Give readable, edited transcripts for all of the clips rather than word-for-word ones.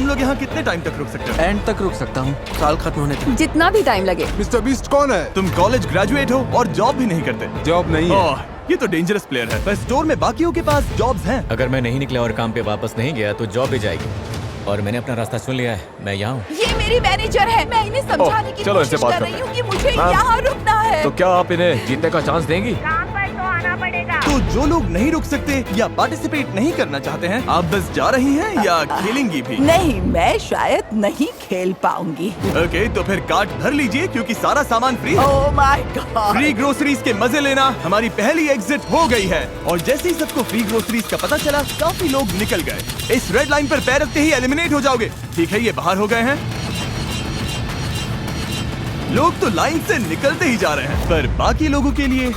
लोग यहाँ कितने टाइम तक रुक सकते हो? एंड तक रुक सकता हूँ, साल खत्म होने तक। जितना भी टाइम लगे। मिस्टर बीस्ट कौन है? तुम कॉलेज ग्रेजुएट हो और जॉब भी नहीं करते। जॉब नहीं है। ओह, ये तो डेंजरस प्लेयर है। पर स्टोर में बाकियों के पास जॉब्स हैं। अगर मैं नहीं निकला और काम पे वापस नहीं गया तो जॉब भी जाएगी। और मैंने अपना रास्ता चुन लिया है, मैं यहाँ हूँ। ये मेरी मैनेजर है, मैं इन्हें समझाने की चलो इनसे कोशिश बात कर करते रही हूँ हैं। कि मुझे हाँ। यहाँ रुकना है। तो क्या आप इन्हें जीतने का चांस देंगी? तो जो लोग नहीं रुक सकते या पार्टिसिपेट नहीं करना चाहते हैं, आप बस जा रही हैं या खेलेंगी भी? नहीं, मैं शायद नहीं खेल पाऊंगी। ओके, तो फिर कार्ट भर लीजिए क्योंकि सारा सामान फ्री है। ओह माय गॉड। फ्री ग्रोसरीज के मजे लेना हमारी पहली एग्जिट हो गई है। और जैसे ही सबको फ्री ग्रोसरीज का पता चला, काफी लोग निकल गए। इस रेड लाइन पर पैर रखते ही एलिमिनेट हो जाओगे। ठीक है, ये बाहर हो गए हैं। लोग तो लाइन से निकलते ही जा रहे हैं, पर बाकी लोगों के लिए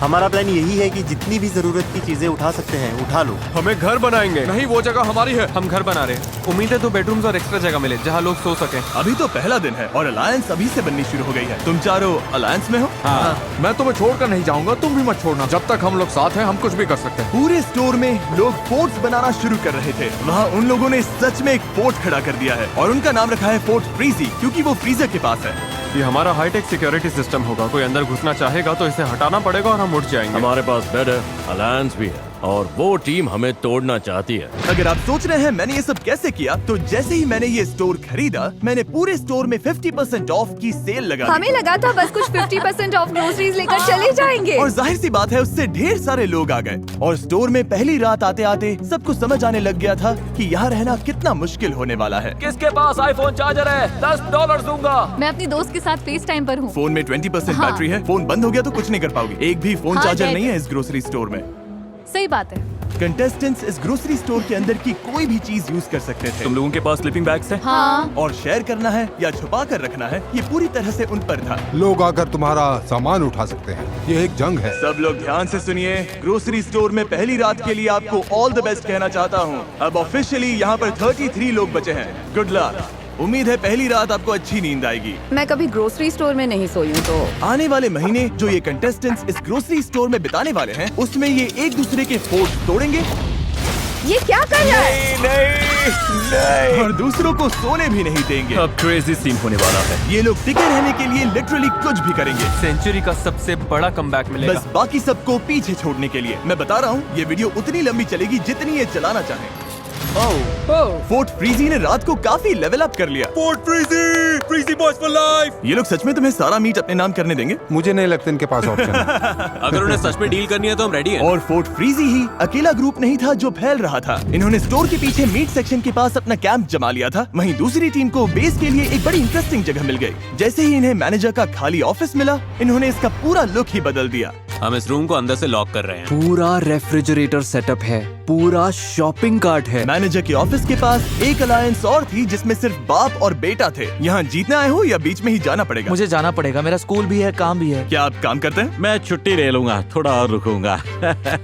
हमारा प्लान यही है कि जितनी भी जरूरत की चीजें उठा सकते हैं उठा लो। हमें घर बनाएंगे। नहीं, वो जगह हमारी है। हम घर बना रहे हैं। उम्मीद है 2 बेडरूम्स और एक्स्ट्रा जगह मिले जहाँ लोग सो सके। अभी तो पहला दिन है और अलायंस अभी से बननी शुरू हो गई है। तुम चारों अलायंस में हो? हाँ। मैं तुम्हें छोड़कर नहीं जाऊंगा, तुम भी मत छोड़ना। जब तक हम लोग साथ हैं, हम कुछ भी कर सकते हैं। पूरे स्टोर में लोग फोर्ट्स बनाना शुरू कर रहे थे। वहाँ उन लोगों ने सच में एक फोर्ट खड़ा कर दिया है और उनका नाम रखा है फोर्ट फ्रीजी, क्योंकि वो फ्रीजर के पास है। ये हमारा हाईटेक सिक्योरिटी सिस्टम होगा। कोई अंदर घुसना चाहेगा तो इसे हटाना पड़ेगा और हम उठ जाएंगे। हमारे पास बेड है, अलायंस भी है और वो टीम हमें तोड़ना चाहती है। अगर आप सोच रहे हैं मैंने ये सब कैसे किया, तो जैसे ही मैंने ये स्टोर खरीदा, मैंने पूरे स्टोर में 50% ऑफ की सेल लगा दी। हमें लगा था बस कुछ 50% ऑफ ग्रोसरीज लेकर चले जाएंगे। और जाहिर सी बात है, उससे ढेर सारे लोग आ गए और स्टोर में पहली रात आते आते सबको समझ आने लग गया था कि यहाँ रहना कितना मुश्किल होने वाला है। किसके पास आईफोन चार्जर है? $10 दूंगा। मैं अपनी दोस्त के साथ फेस टाइम पर हूँ। फोन में 20% हाँ। बैटरी है। फोन बंद हो गया तो कुछ नहीं कर पाओगे। एक भी फोन हाँ, चार्जर डेड। नहीं है इस ग्रोसरी स्टोर में। सही बात है। कंटेस्टेंट्स इस ग्रोसरी स्टोर के अंदर की कोई भी चीज यूज कर सकते थे। तुम लोगों के पास स्लीपिंग बैग्स हैं? हाँ। और शेयर करना है या छुपा कर रखना है, ये पूरी तरह से उन पर था। लोग आकर तुम्हारा सामान उठा सकते हैं। ये एक जंग है। सब लोग ध्यान से सुनिए। ग्रोसरी स्टोर में पहली रात के लिए आपको ऑल द बेस्ट कहना चाहता हूँ। अब ऑफिशियली यहाँ पर 33 लोग बचे हैं। Good luck. उम्मीद है पहली रात आपको अच्छी नींद आएगी। मैं कभी ग्रोसरी स्टोर में नहीं सोई हूँ, तो आने वाले महीने जो ये कंटेस्टेंट्स इस ग्रोसरी स्टोर में बिताने वाले हैं, उसमें ये एक दूसरे के फोर्ट तोड़ेंगे ये क्या कर रहा है? नहीं। और दूसरों को सोने भी नहीं देंगे। अब क्रेजी सीन होने वाला है। ये लोग टिके रहने के लिए लिटरली कुछ भी करेंगे। सेंचुरी का सबसे बड़ा कमबैक मिलेगा। बस बाकी सबको पीछे छोड़ने के लिए। मैं बता रहा हूँ, ये वीडियो उतनी लंबी चलेगी जितनी ये चलाना चाहे। फोर्ट फ्रीजी ने रात को काफी लेवल अप कर लिया। Fort frizzy, frizzy boys for life. ये लोग सच में तुम्हें सारा मीट अपने नाम करने देंगे? मुझे नहीं लगता इनके पास ऑप्शन है। अगर उन्हें सच में डील करनी है तो हम रेडी हैं। और फोर्ट फ्रीजी ही अकेला ग्रुप नहीं था जो फैल रहा था। इन्होंने स्टोर के पीछे मीट सेक्शन के पास अपना कैंप जमा लिया था। वहीं दूसरी टीम को बेस के लिए एक बड़ी इंटरेस्टिंग जगह मिल गई। जैसे ही इन्हें मैनेजर का खाली ऑफिस मिला, इन्होंने इसका पूरा लुक ही बदल दिया। हम इस रूम को अंदर से लॉक कर रहे हैं। पूरा रेफ्रिजरेटर सेटअप है, पूरा शॉपिंग कार्ट है। मैनेजर के ऑफिस के पास एक अलायंस और थी जिसमें सिर्फ बाप और बेटा थे। यहाँ जीतने आए हो या बीच में ही जाना पड़ेगा? मुझे जाना पड़ेगा, मेरा स्कूल भी है, काम भी है। क्या आप काम करते हैं? मैं छुट्टी ले लूंगा, थोड़ा और रुकूंगा।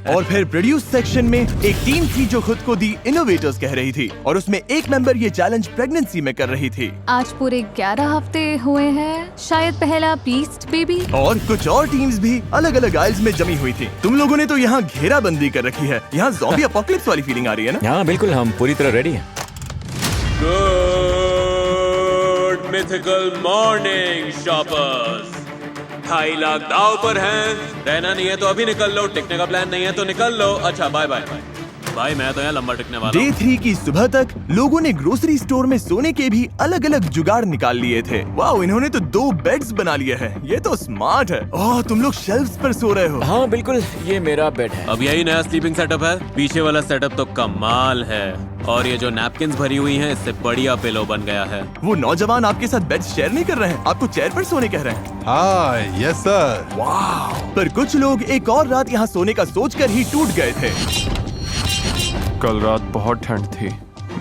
और फिर प्रोड्यूस सेक्शन में एक टीम थी जो खुद को दी इनोवेटर्स कह रही थी और उसमें एक मेंबर ये चैलेंज प्रेगनेंसी में कर रही थी। आज पूरे 11 हफ्ते हुए हैं, शायद पहला बीस्ट बेबी। और कुछ और टीम्स भी अलग अलग आइल्स में जमी हुई थी। तुम लोगों ने तो यहाँ घेराबंदी कर रखी है। यहाँ ज़ॉम्बी अपोकलिप्स वाली फीलिंग आ रही है ना? हाँ बिल्कुल, हम पूरी तरह रेडी हैं। Good mythical morning shoppers. 2.5 lakh दाव पर हैं। रहना नहीं है तो अभी निकल लो, टिकने का प्लान नहीं है तो निकल लो। अच्छा बाय बाय। भाई मैं तो यहाँ लंबा टिकने वाला डे हूँ। 3 की सुबह तक लोगों ने ग्रोसरी स्टोर में सोने के भी अलग अलग जुगाड़ निकाल लिए थे। वाओ, इन्होंने तो 2 बेड्स बना लिए हैं। ये तो स्मार्ट है। ओह, तुम लोग शेल्फ्स पर सो रहे हो। हाँ बिल्कुल, ये मेरा बेड है। अब यही नया स्लीपिंग सेटअप है। पीछे वाला सेटअप तो कमाल है। और ये जो नैपकिन्स भरी हुई हैं, इससे बढ़िया पिलो बन गया है। वो नौजवान आपके साथ बेड शेयर नहीं कर रहे हैं, आपको चेयर पर सोने कह रहे हैं। हाँ, यस सर। वाह। पर कुछ लोग एक और रात यहाँ सोने का सोचकर ही टूट गए थे। कल रात बहुत ठंड थी।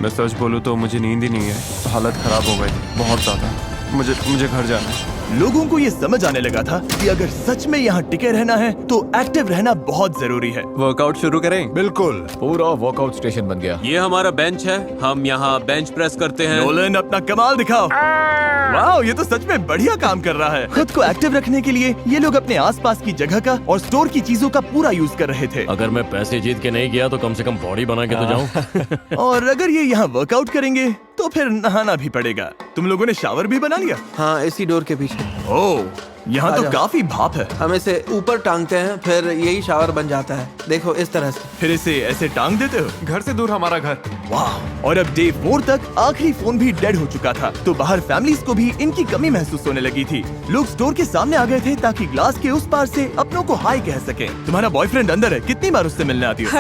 मैं सच बोलूं तो मुझे नींद ही नहीं है। हालत खराब हो गई थी बहुत ज्यादा। मुझे घर जाना है। लोगों को ये समझ आने लगा था कि अगर सच में यहाँ टिके रहना है तो एक्टिव रहना बहुत जरूरी है। वर्कआउट शुरू करें? बिल्कुल। पूरा वर्कआउट स्टेशन बन गया। ये हमारा बेंच है। हम यहाँ बेंच प्रेस करते हैं। नोलन, अपना कमाल दिखाओ। वाह, ये तो सच में बढ़िया काम कर रहा है। खुद को एक्टिव रखने के लिए ये लोग अपने आसपास की जगह का और स्टोर की चीजों का पूरा यूज कर रहे थे। अगर मैं पैसे जीत के नहीं गया तो कम से कम बॉडी बना के तो जाऊं। और अगर ये यहाँ वर्कआउट करेंगे तो फिर नहाना भी पड़ेगा। तुम लोगों ने शावर भी बना लिया? हाँ, इसी डोर के पीछे। ओह, यहाँ तो आजा। काफी भाप है। हम इसे ऊपर टांगते हैं, फिर यही शावर बन जाता है। देखो इस तरह से। फिर इसे ऐसे टांग देते हो? घर से दूर हमारा घर। वाह। और अब डे 4 तक आखिरी फोन भी डेड हो चुका था, तो बाहर फैमिलीज को भी इनकी कमी महसूस होने लगी थी। लोग स्टोर के सामने आ गए थे ताकि ग्लास के उस पार से अपनों को हाय कह सकें। तुम्हारा बॉयफ्रेंड अंदर है, कितनी बार उससे मिलने आती हो?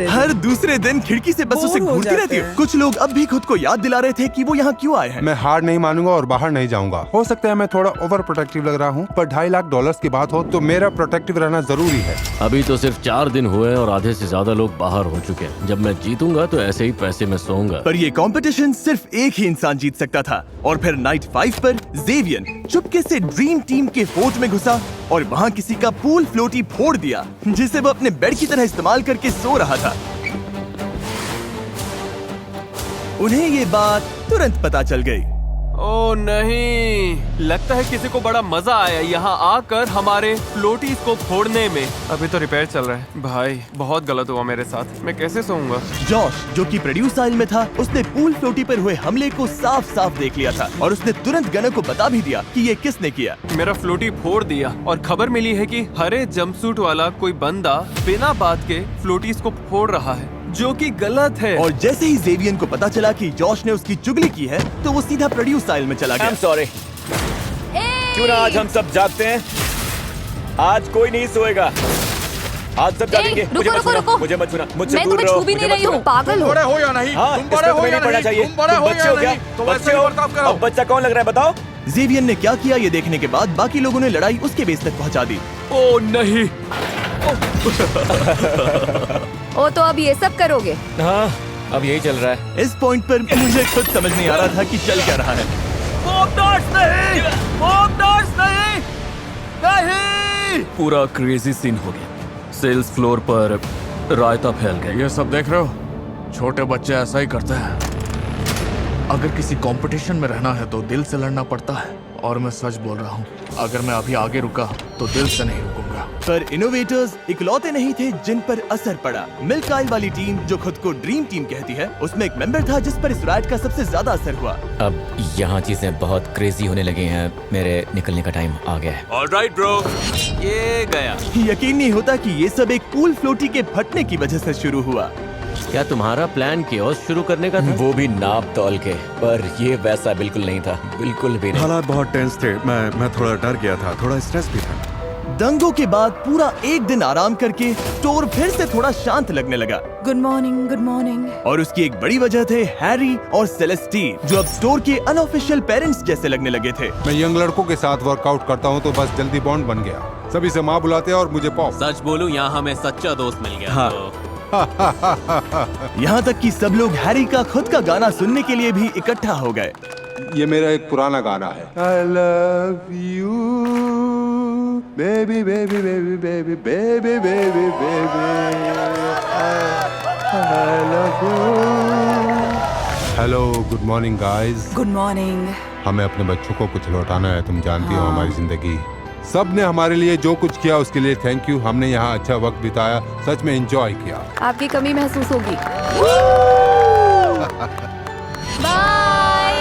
हर दूसरे दिन खिड़की से बस उसे घूरती रहती हो। कुछ लोग अब भी खुद को याद दिला रहे थे कि वो यहाँ क्यों आए हैं। मैं हार नहीं मानूंगा और बाहर नहीं जाऊंगा। हो सकता है मैं थोड़ा ओवर प्रोटेक्टिव लग रहा हूँ, पर $2.5 लाख की बात हो तो मेरा प्रोटेक्टिव रहना जरूरी है। अभी तो सिर्फ 4 दिन हुए और आधे से ज्यादा लोग बाहर हो चुके हैं। जब मैं जीतूंगा तो ऐसे ही पैसे में सोऊंगा। पर ये कंपटीशन सिर्फ एक ही इंसान जीत सकता था। और फिर नाइट 5 पर जेवियन चुपके से ड्रीम टीम के फोर्ट में घुसा और वहाँ किसी का पूल फ्लोटी फोड़ दिया, जिसे वो अपने बेड की तरह इस्तेमाल करके सो रहा था। उन्हें ये बात तुरंत पता चल गई। ओ नहीं, लगता है किसी को बड़ा मजा आया यहाँ आकर हमारे फ्लोटीज को फोड़ने में। अभी तो रिपेयर चल रहा है। भाई बहुत गलत हुआ मेरे साथ, मैं कैसे सोऊंगा? जॉश, जो कि प्रोड्यूस आइल में था, उसने पूल फ्लोटी पर हुए हमले को साफ साफ देख लिया था और उसने तुरंत गनर को बता भी दिया कि ये किसने किया। मेरा फ्लोटी फोड़ दिया और खबर मिली है कि हरे जंपसूट वाला कोई बंदा बिना बात के फ्लोटीज को फोड़ रहा है, जो कि गलत है। और जैसे ही जेवियन को पता चला कि जॉश ने उसकी चुगली की है, तो वो सीधा प्रोड्यूस आइल में चला गया। सॉरी, क्यों ना आज हम सब जागते हैं? आज कोई नहीं सोएगा, आज सब जागेंगे। रुको, रुको, रुको। मुझे मत छूना, मुझसे मैं दूर तुम्हें रहो। छू भी नहीं मुझे रही मत हूँ, पागल हो। बड़े हो या नहीं? हाँ, तुम इसमें बड़े हो तुम्हें या नहीं पढ़ना नहीं? चाहिए। तुम बड़े तुम हो बच्चे या हो क्या? नहीं? तो बच्चे वैसे ही हो? बर्ताव करो। अब बच्चा कौन लग रहा है बताओ? जेवियन ने क्या किया ये देखने के बाद बाकी लोगों ने लड़ाई उसके बेस तक पहुंचा दी। ओ नहीं। ओ तो अब ये सब करोगे? हाँ, अब यही चल रहा है। इस पॉइंट पर मुझे खुद समझ नहीं आ रहा था कि चल क्या रहा है। नहीं! पूरा क्रेजी सीन हो गया। सेल्स फ्लोर पर रायता फैल गया। ये सब देख रहे हो? छोटे बच्चे ऐसा ही करते हैं। अगर किसी कंपटीशन में रहना है तो दिल से लड़ना पड़ता है, और मैं सच बोल रहा हूँ, अगर मैं अभी आगे रुका तो दिल से नहीं रुकूंगा। पर इनोवेटर्स इकलौते नहीं थे जिन पर असर पड़ा। मिल्क आइल वाली टीम, जो खुद को ड्रीम टीम कहती है, उसमें एक मेंबर था जिस पर इस राइट का सबसे ज्यादा असर हुआ। अब यहाँ चीजें बहुत क्रेजी होने लगी हैं। मेरे निकलने का टाइम आ गया है। ऑलराइट ब्रो, ये गया। यकीन नहीं होता कि ये सब एक पूल फ्लोटी के फटने की वजह से शुरू हुआ। क्या तुम्हारा प्लान कियोस्क शुरू करने का था? वो भी नाप तौल के, पर ये वैसा बिल्कुल नहीं था, बिल्कुल भी नहीं। हालात बहुत टेंस थे। मैं थोड़ा डर गया था, थोड़ा स्ट्रेस भी था। दंगों के बाद पूरा एक दिन आराम करके स्टोर फिर से थोड़ा शांत लगने लगा। Good morning, good morning. और उसकी एक बड़ी वजह थे हैरी और सेलेस्टीन, जो अब स्टोर के अनऑफिशियल पेरेंट्स जैसे लगने लगे थे। मैं यंग लड़कों के साथ वर्कआउट करता हूँ तो बस जल्दी बॉन्ड बन गया। सभी से माँ बुलाते हैं और मुझे पॉप। सच बोलूं, यहाँ हमें सच्चा दोस्त मिल गया। हाँ। तो यहाँ तक कि सब लोग हैरी का खुद का गाना सुनने के लिए भी इकट्ठा हो गए। ये मेरा एक पुराना गाना है। I love you, baby, baby, baby, baby, baby, baby, baby. I love you. Hello, good morning, guys. Good morning. हमें अपने बच्चों को कुछ लौटाना है। तुम जानती हो हमारी जिंदगी। सब ने हमारे लिए जो कुछ किया उसके लिए थैंक यू। हमने यहाँ अच्छा वक्त बिताया, सच में एंजॉय किया। आपकी कमी महसूस होगी। Bye,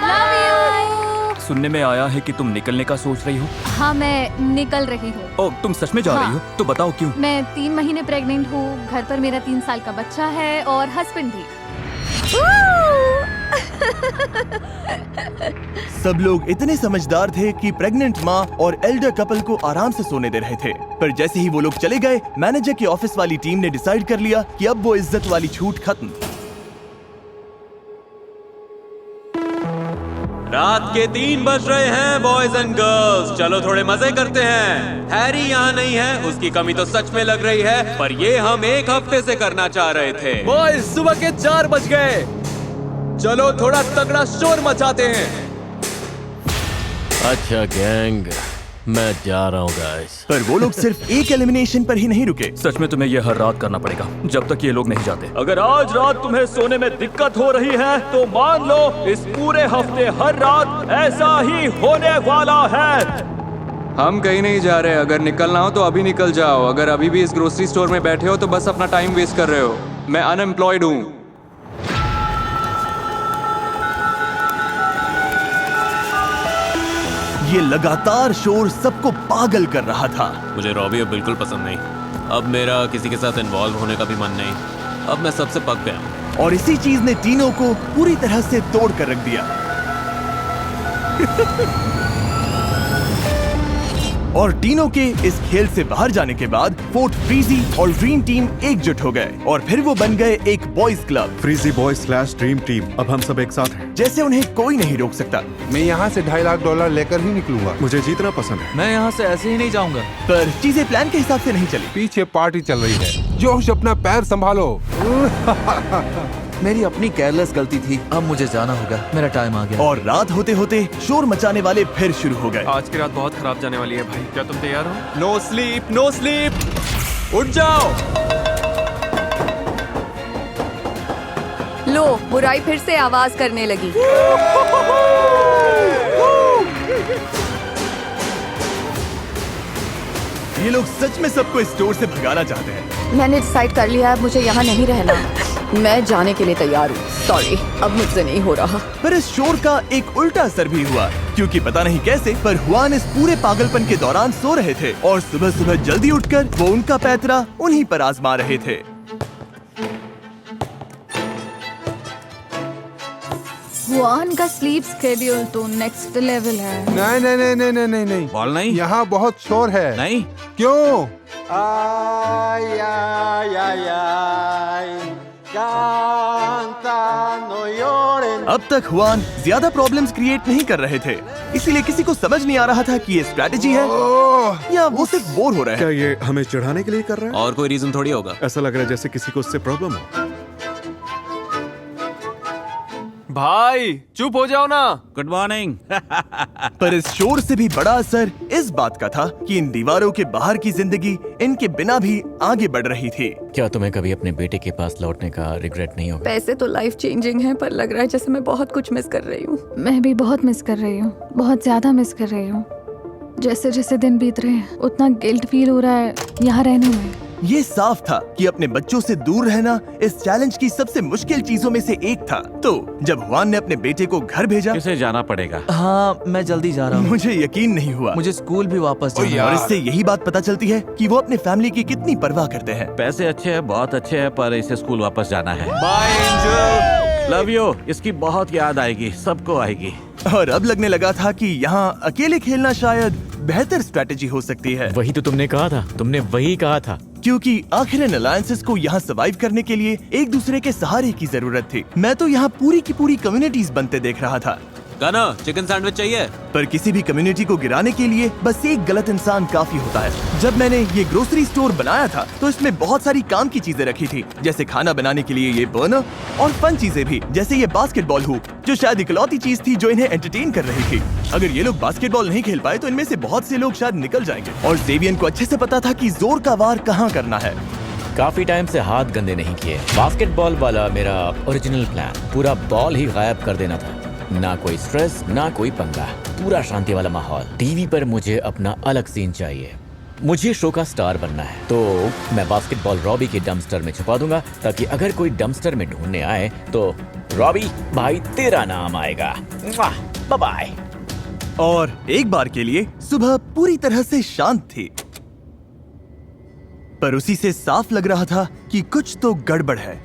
love you. सुनने में आया है कि तुम निकलने का सोच रही हो। हाँ, मैं निकल रही हूँ। ओ, तुम सच में जा हाँ। रही हो? तो बताओ क्यों? मैं 3 महीने प्रेग्नेंट हूँ। घर पर मेरा 3 साल का बच्चा है और हस्बैंड भी। सब लोग इतने समझदार थे कि प्रेग्नेंट माँ और एल्डर कपल को आराम से सोने दे रहे थे। पर जैसे ही वो लोग चले गए, मैनेजर की ऑफिस वाली टीम ने डिसाइड कर लिया कि अब वो इज्जत वाली छूट खत्म। रात के 3 बज रहे हैं बॉयज एंड गर्ल्स, चलो थोड़े मजे करते हैं। हैरी यहाँ नहीं है, उसकी कमी तो सच में लग रही है, पर ये हम एक हफ्ते से करना चाह रहे थे। बॉयज, सुबह के 4 बज गए। चलो थोड़ा तगड़ा शोर मचाते हैं। अच्छा गैंग, मैं जा रहा हूँ गाइस। पर वो लोग सिर्फ एक एलिमिनेशन पर ही नहीं रुके। सच में तुम्हें ये हर रात करना पड़ेगा जब तक ये लोग नहीं जाते। अगर आज रात तुम्हें सोने में दिक्कत हो रही है तो मान लो इस पूरे हफ्ते हर रात ऐसा ही होने वाला है। हम कहीं नहीं जा रहे। अगर निकलना हो तो अभी निकल जाओ। अगर अभी भी इस ग्रोसरी स्टोर में बैठे हो तो बस अपना टाइम वेस्ट कर रहे हो। मैं अनएम्प्लॉयड हूँ। ये लगातार शोर सबको पागल कर रहा था। मुझे रॉबी अब बिल्कुल पसंद नहीं। अब मेरा किसी के साथ इन्वॉल्व होने का भी मन नहीं। अब मैं सबसे पक गया हूं। और इसी चीज ने टीनो को पूरी तरह से तोड़ कर रख दिया। और टीनो के इस खेल से बाहर जाने के बाद फोर्ट फ्रीजी और ड्रीम टीम एकजुट हो गए और फिर वो बन गए एक boys club, frizzy boys / dream team. अब हम सब एक साथ हैं। जैसे उन्हें कोई नहीं रोक सकता। मैं यहाँ से $2.5 लाख लेकर ही निकलूंगा। मुझे जीतना पसंद है। मैं यहाँ से ऐसे ही नहीं जाऊंगा। पर चीजें प्लान के हिसाब से नहीं चली। पीछे पार्टी चल रही है। जोश, अपना पैर संभालो। मेरी अपनी केयरलेस गलती थी। अब मुझे जाना होगा, मेरा टाइम आ गया। और रात होते होते शोर मचाने वाले फिर शुरू हो गए। आज की रात बहुत खराब जाने वाली है भाई। क्या तुम तैयार हो? No sleep, no sleep. उठ जाओ। लो, बुराई फिर से आवाज करने लगी। ये लोग सच में सबको इस स्टोर से भगाना चाहते हैं। मैंने डिसाइड कर लिया है, मुझे यहाँ नहीं रहना। मैं जाने के लिए तैयार हूँ। सॉरी, अब मुझसे नहीं हो रहा। पर इस शोर का एक उल्टा असर भी हुआ, क्योंकि पता नहीं कैसे पर हुआन इस पूरे पागलपन के दौरान सो रहे थे और सुबह सुबह जल्दी उठकर वो उनका पैतरा उन्हीं पर आजमा रहे थे। हुआन का स्लीप स्केड्यूल तो नेक्स्ट लेवल है। नहीं नहीं नहीं नहीं नहीं नहीं नहीं। बॉल नहीं। यहाँ बहुत शोर है। नहीं। क्यों? अब तक हुआन ज्यादा प्रॉब्लम्स क्रिएट नहीं कर रहे थे, इसीलिए किसी को समझ नहीं आ रहा था कि ये स्ट्रैटेजी है या वो सिर्फ बोर हो रहे क्या हैं। ये हमें चिढ़ाने के लिए कर रहा है? और कोई रीजन थोड़ी होगा। ऐसा लग रहा है जैसे किसी को उससे प्रॉब्लम हो। भाई चुप हो जाओ ना। Good morning. पर इस शोर से भी बड़ा असर इस बात का था कि इन दीवारों के बाहर की जिंदगी इनके बिना भी आगे बढ़ रही थी। क्या तुम्हें कभी अपने बेटे के पास लौटने का रिग्रेट नहीं होगा? पैसे तो लाइफ चेंजिंग है, पर लग रहा है जैसे मैं बहुत कुछ मिस कर रही हूँ। मैं भी बहुत मिस कर रही हूँ, बहुत ज्यादा मिस कर रही हूँ। जैसे जैसे दिन बीत रहे हैं उतना गिल्ट फील हो रहा है यहाँ रहने में। ये साफ था कि अपने बच्चों से दूर रहना इस चैलेंज की सबसे मुश्किल चीजों में से एक था। तो जब हुआन ने अपने बेटे को घर भेजा, किसे जाना पड़ेगा? हाँ, मैं जल्दी जा रहा हूँ। मुझे यकीन नहीं हुआ। मुझे स्कूल भी वापस जाना है। और इससे यही बात पता चलती है कि वो अपने फैमिली की कितनी परवाह करते हैं। पैसे अच्छे हैं, बहुत अच्छे हैं, पर इसे स्कूल वापस जाना है। Bye angel, love you. इसकी बहुत याद आएगी, सबको आएगी। और अब लगने लगा था कि यहाँ अकेले खेलना शायद बेहतर स्ट्रैटेजी हो सकती है। वही तो तुमने कहा था, तुमने वही कहा था। क्योंकि आखिर इन अलायंसेस को यहाँ सर्वाइव करने के लिए एक दूसरे के सहारे की जरूरत थी। मैं तो यहाँ पूरी की पूरी कम्युनिटीज बनते देख रहा था। गाना, चिकन सैंडविच चाहिए? पर किसी भी कम्युनिटी को गिराने के लिए बस एक गलत इंसान काफी होता है। जब मैंने ये ग्रोसरी स्टोर बनाया था तो इसमें बहुत सारी काम की चीजें रखी थी, जैसे खाना बनाने के लिए ये बर्नर और फन चीजें भी, जैसे ये बास्केटबॉल हुप, जो शायद इकलौती चीज थी जो इन्हें एंटरटेन कर रही थी। अगर ये लोग बास्केटबॉल नहीं खेल पाए तो इनमें से बहुत से लोग शायद निकल जाएंगे। और जेवियन को अच्छे से पता था कि जोर का वार कहाँ करना है। काफी टाइम से हाथ गंदे नहीं किए। बास्केटबॉल वाला मेरा ओरिजिनल प्लान, पूरा बॉल ही गायब कर देना था। ना कोई स्ट्रेस, ना कोई पंगा, पूरा शांति वाला माहौल। टीवी पर मुझे अपना अलग सीन चाहिए। मुझे शो का स्टार बनना है, तो मैं बास्केटबॉल रॉबी के डंपस्टर में छुपा दूंगा, ताकि अगर कोई डंपस्टर में ढूंढने आए तो रॉबी भाई तेरा नाम आएगा। Bye bye. और एक बार के लिए सुबह पूरी तरह से शांत थी, पर उसी से साफ लग रहा था कि कुछ तो गड़बड़ है।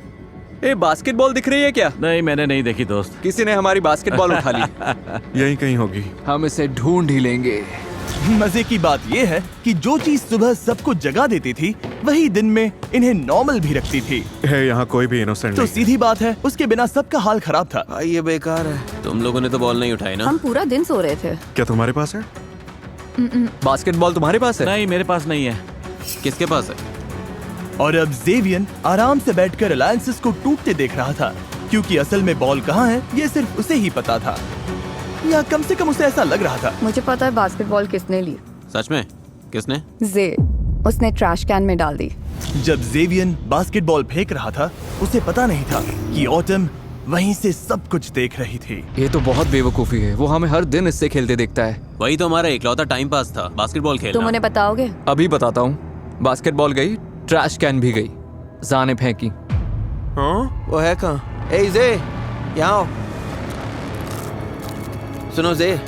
ए, बास्केटबॉल दिख रही है क्या? नहीं, मैंने नहीं देखी दोस्त। किसी ने हमारी बास्केटबॉल उठा ली। यहीं कहीं होगी। हम इसे ढूंढ ही लेंगे। मजे की बात यह है कि जो चीज सुबह सबको जगा देती थी वही दिन में इन्हें नॉर्मल भी रखती थी। यहाँ कोई भी इनोसेंट तो नहीं। सीधी बात है, उसके बिना सबका हाल खराब था। भाई ये बेकार है। तुम लोगों ने तो बॉल नहीं उठाई ना? हम पूरा दिन सो रहे थे। क्या तुम्हारे पास है? बास्केटबॉल तुम्हारे पास है? नहीं, मेरे पास नहीं है। किसके पास है? और अब जेवियन आराम से बैठकर अलायंसेस को टूटते देख रहा था, क्योंकि असल में बॉल कहाँ है ये सिर्फ उसे ही पता था, या कम से कम उसे ऐसा लग रहा था। मुझे पता है बास्केटबॉल किसने ली। सच में? किसने? जे, उसने ट्रैश कैन में डाल दी। जब जेवियन बास्केटबॉल फेंक रहा था, उसे पता नहीं था कि ऑटम वहीं से सब कुछ देख रही थी। ये तो बहुत बेवकूफी है, वो हमें हर दिन इससे खेलते देखता है। वही तो हमारा इकलौता टाइम पास था, बास्केटबॉल खेलना। तुम उन्हें बताओगे? अभी बताता हूँ। बास्केटबॉल गई, ट्रैश कैन भी गई, जा ने फेंकी। हाँ, वो है कहाँ? ए जे, यहाँ आओ। सुनो जे,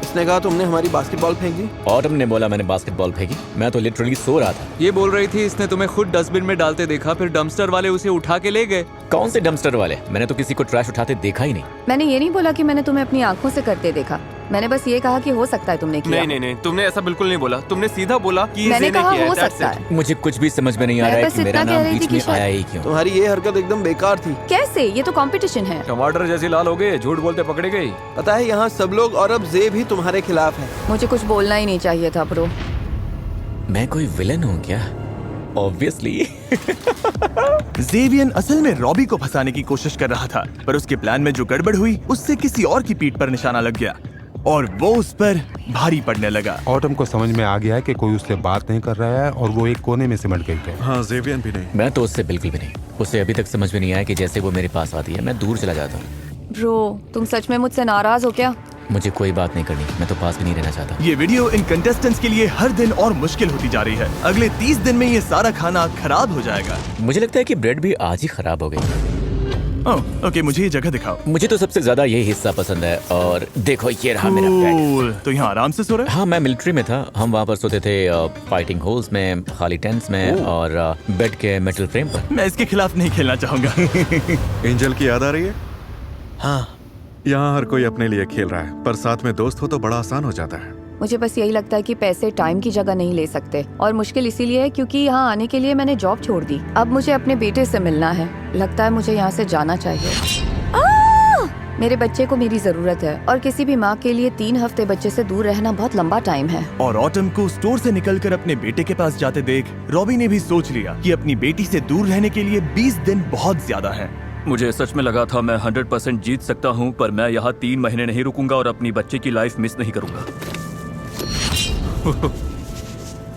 इसने कहा तुमने हमारी बास्केटबॉल फेंक दी। ऑटम ने बोला मैंने बास्केटबॉल फेंकी, मैं तो लिटरली सो रहा था। ये बोल रही थी इसने तुम्हें खुद डस्टबिन में डालते देखा, फिर डंपस्टर वाले उसे उठा के ले गए। कौन से डंपस्टर वाले? मैंने तो किसी को ट्रैश उठाते देखा ही नहीं। मैंने ये नहीं बोला कि मैंने तुम्हें अपनी आंखों से करते देखा। मैंने बस ये कहा कि हो सकता है तुमने किया। नहीं, तुमने ऐसा बिल्कुल नहीं बोला। तुमने सीधा बोला कि मैंने ज़े ने कहा किया है, हो that's सकता it। है। मुझे कुछ भी समझ में नहीं आ मैं रहा है बस कि मेरा इतना कह नाम रही थी बीच कि में शायद- आया ही क्यों। तुम्हारी ये हरकत एकदम बेकार थी। कैसे? ये तो कंपटीशन है। टमाटर जैसी लाल हो गई, झूठ बोलते पकड़ी गई। पता है यहाँ सब लोग और अब जे भी तुम्हारे खिलाफ है। मुझे कुछ बोलना ही नहीं चाहिए था ब्रो। मैं कोई विलन हूँ क्या? ऑब्वियसली। जेवियन असल में रॉबी को फंसाने की कोशिश कर रहा था, पर उसके प्लान में जो गड़बड़ हुई उससे किसी और की पीठ पर निशाना लग गया और वो उस पर भारी पड़ने लगा। ऑटम को समझ में आ गया है कि कोई उससे बात नहीं कर रहा है और वो एक कोने में सिमट गई है। हाँ, जेवियन भी नहीं। मैं तो उससे बिल्कुल भी नहीं। उसे अभी तक समझ में नहीं आया कि जैसे वो मेरे पास आती है मैं दूर चला जाता हूँ। ब्रो, तुम सच में मुझसे नाराज हो क्या? मुझे कोई बात नहीं करनी, मैं तो पास भी नहीं रहना चाहता। ये वीडियो इन कंटेस्टेंट्स के लिए हर दिन और मुश्किल होती जा रही है। अगले 30 दिन में ये सारा खाना खराब हो जाएगा। मुझे लगता है कि ब्रेड भी आज ही खराब हो गई। ओके, मुझे ये जगह दिखाओ। मुझे तो सबसे ज्यादा ये हिस्सा पसंद है और देखो ये रहा मेरा बेड। तो यहाँ आराम से सो रहे? हाँ, मैं मिलिट्री में था। हम वहाँ पर सोते थे फाइटिंग होल्स में, खाली टेंट्स में और बेड के मेटल फ्रेम पर। मैं इसके खिलाफ नहीं खेलना चाहूंगा। एंजल की याद आ रही है? हाँ। यहाँ हर कोई अपने लिए खेल रहा है, पर साथ में दोस्त हो तो बड़ा आसान हो जाता है। मुझे बस यही लगता है कि पैसे टाइम की जगह नहीं ले सकते, और मुश्किल इसीलिए है क्योंकि यहाँ आने के लिए मैंने जॉब छोड़ दी। अब मुझे अपने बेटे से मिलना है। लगता है मुझे यहाँ से जाना चाहिए। मेरे बच्चे को मेरी जरूरत है, और किसी भी माँ के लिए 3 हफ्ते बच्चे से दूर रहना बहुत लंबा टाइम है। और ऑटम को स्टोर से निकलकर अपने बेटे के पास जाते देख रॉबी ने भी सोच लिया कि अपनी बेटी से दूर रहने के लिए 20 दिन बहुत ज्यादा है। मुझे सच में लगा था मैं 100% जीत सकता हूँ, पर मैं यहाँ 3 महीने नहीं रुकूंगा और अपनी बच्चे की लाइफ मिस नहीं करूंगा।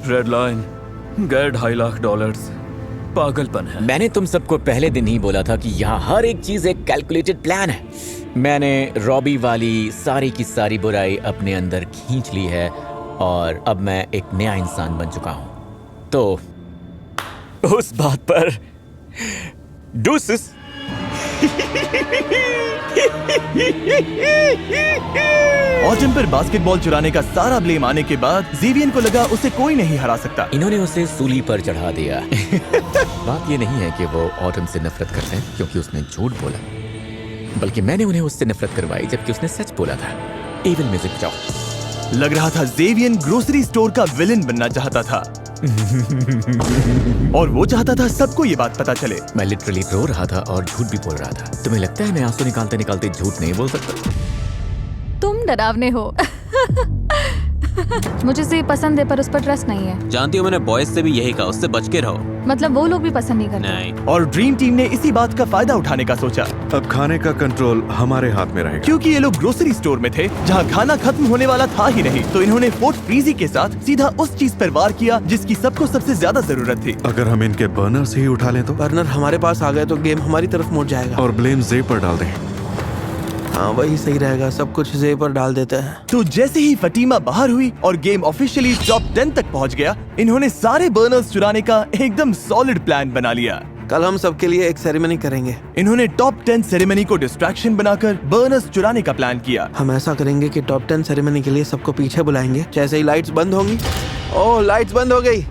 रेड लाइन गए $2.5 लाख। पागलपन है। मैंने तुम सबको पहले दिन ही बोला था कि यहाँ हर एक चीज एक कैलकुलेटेड प्लान है। मैंने रॉबी वाली सारी की सारी बुराई अपने अंदर खींच ली है और अब मैं एक नया इंसान बन चुका हूँ। तो उस बात पर डूसिस। ऑटम पर बास्केटबॉल चुराने का सारा ब्लेम आने के बाद जेवियन को लगा उसे कोई नहीं हरा सकता। इन्होंने उसे सूली पर चढ़ा दिया। बात ये नहीं है कि वो ऑटम से नफरत करते हैं क्योंकि उसने झूठ बोला, बल्कि मैंने उन्हें उससे नफरत करवाई जबकि उसने सच बोला था। एविल म्यूजिक बजाओ। लग रहा था जेवियन ग्रोसरी स्टोर का विलन बनना चाहता था और वो चाहता था सबको ये बात पता चले। मैं लिटरली रो रहा था और झूठ भी बोल रहा था। तुम्हें लगता है मैं आंसू निकालते निकालते झूठ नहीं बोल सकता? तुम डरावने हो। मुझे से पसंद है पर उस पर ट्रस्ट नहीं है। जानती हो मैंने बॉयज से भी यही कहा, उससे बच के रहो। मतलब वो लोग भी पसंद नहीं करते। नहीं। और ड्रीम टीम ने इसी बात का फायदा उठाने का सोचा। अब खाने का कंट्रोल हमारे हाथ में रहेगा। क्योंकि ये लोग ग्रोसरी स्टोर में थे जहाँ खाना खत्म होने वाला था ही नहीं, तो इन्होंने फोर्ट फ्रीजी के साथ सीधा उस चीज पर वार किया जिसकी सबको सबसे ज्यादा जरूरत थी। अगर हम इनके बर्नर से ही उठा लें तो? बर्नर हमारे पास आ गए तो गेम हमारी तरफ मुड़ जाएगा। और ब्लेम जे पर डाल दें। हाँ, वही सही रहेगा। सब कुछ जे पर डाल देते हैं। तो जैसे ही फटीमा बाहर हुई और गेम ऑफिशियली टॉप 10 तक पहुंच गया, इन्होंने सारे बर्नर्स चुराने का एकदम सॉलिड प्लान बना लिया। कल हम सबके लिए एक सेरेमनी करेंगे। इन्होंने टॉप 10 सेरेमनी को डिस्ट्रैक्शन बनाकर बर्नर्स चुराने का प्लान किया। हम ऐसा करेंगे कि टॉप 10 सेरेमनी के लिए सबको पीछे बुलाएंगे। जैसे ही लाइट्स बंद होंगी, ओह लाइट्स बंद हो गई।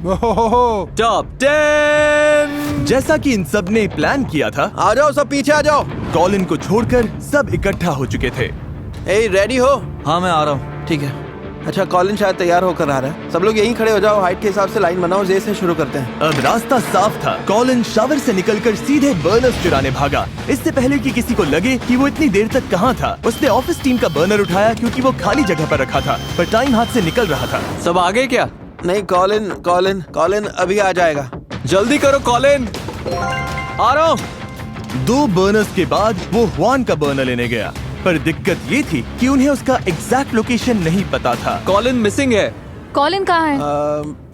टॉप 10 जैसा कि इन सब ने प्लान किया था। आ जाओ सब पीछे आ जाओ। कॉलिन को छोड़कर सब इकट्ठा हो चुके थे। ए रेडी हो? हाँ मैं आ रहा हूँ। ठीक है। अच्छा, कॉलिन शायद तैयार होकर आ रहा है। सब लोग यहीं खड़े हो जाओ, हाइट के हिसाब से लाइन बनाओ। जे से शुरू करते हैं। अब रास्ता साफ था। कॉलिन शावर से निकलकर सीधे बर्नर्स चुराने भागा। इससे पहले कि किसी को लगे कि वो इतनी देर तक कहाँ था, उसने ऑफिस टीम का बर्नर उठाया क्योंकि वो खाली जगह पर रखा था, पर टाइम हाथ से निकल रहा था। सब आ गए क्या? नहीं, कॉलिन कॉलिन कॉलिन अभी आ जाएगा। जल्दी करो कॉलिन। आ रहा हूँ। 2 बर्नर्स के बाद वो हुआन का बर्नर लेने गया, पर दिक्कत ये थी कि उन्हें उसका एग्जैक्ट लोकेशन नहीं पता था। कॉलिन मिसिंग है। कॉलिन कहाँ है?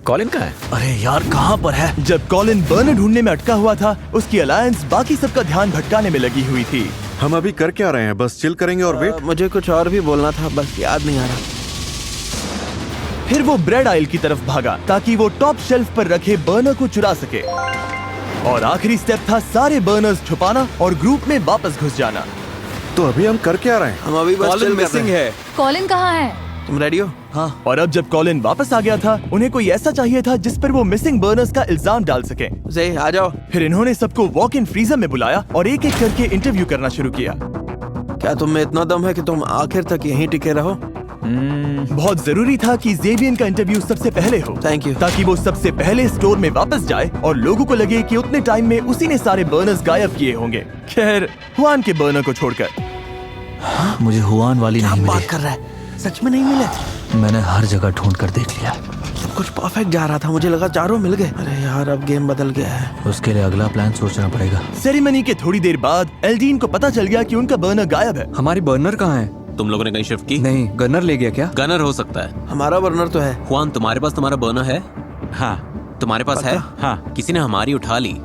कॉलिन कहाँ है? अरे यार कहाँ पर है? जब कॉलिन बर्नर ढूंढने में अटका हुआ था, उसकी अलायंस बाकी सबका ध्यान भटकाने में लगी हुई थी। हम अभी कर क्या रहे हैं? बस चिल करेंगे और वेट। मुझे कुछ और भी बोलना था, बस याद नहीं आ रहा। फिर वो ब्रेड आइल की तरफ भागा ताकि वो टॉप शेल्फ पर रखे बर्नर को चुरा सके। और आखिरी स्टेप था सारे बर्नर्स छुपाना और ग्रुप में वापस घुस जाना। तो अभी हम कर क्या रहे हैं? हम अभी बस चिल कर रहे हैं। कॉलिन कहाँ है? तुम रेडी हो? हाँ। और अब जब कॉलिन वापस आ गया था, उन्हें कोई ऐसा चाहिए था जिस पर वो मिसिंग बर्नर्स का इल्जाम डाल सके। ज़े, आ जाओ। फिर इन्होंने सबको वॉक इन फ्रीजर में बुलाया और एक एक करके इंटरव्यू करना शुरू किया। क्या तुम में इतना दम है कि तुम आखिर तक यहीं टिके रहो? बहुत जरूरी था कि ज़ेवियन का इंटरव्यू सबसे पहले हो। Thank you. ताकि वो सबसे पहले स्टोर में वापस जाए और लोगों को लगे कि उतने टाइम में उसी ने सारे बर्नर्स गायब किए होंगे। खैर, हुआन के बर्नर को छोड़कर। मुझे हुआन वाली नहीं मिली। बात कर रहा है? सच में नहीं मिले? मैंने हर जगह ढूंढ कर देख लिया। सब कुछ परफेक्ट जा रहा था, मुझे लगा चारों मिल गए। अरे यार, अब गेम बदल गया है। उसके लिए अगला प्लान सोचना पड़ेगा। सेरेमनी के थोड़ी देर बाद एल्डीन को पता चल गया कि उनका बर्नर गायब है। हमारी बर्नर कहाँ है? तुम लोगों ने कहीं शिफ्ट की? नहीं, गनर ले गया क्या? गनर हो सकता है। हमारा बर्नर तो है। हुआन, तुम्हारे पास तुम्हारा बर्नर है? हाँ। तुम्हारे पास है? हाँ। किसी ने हमारी उठा ली।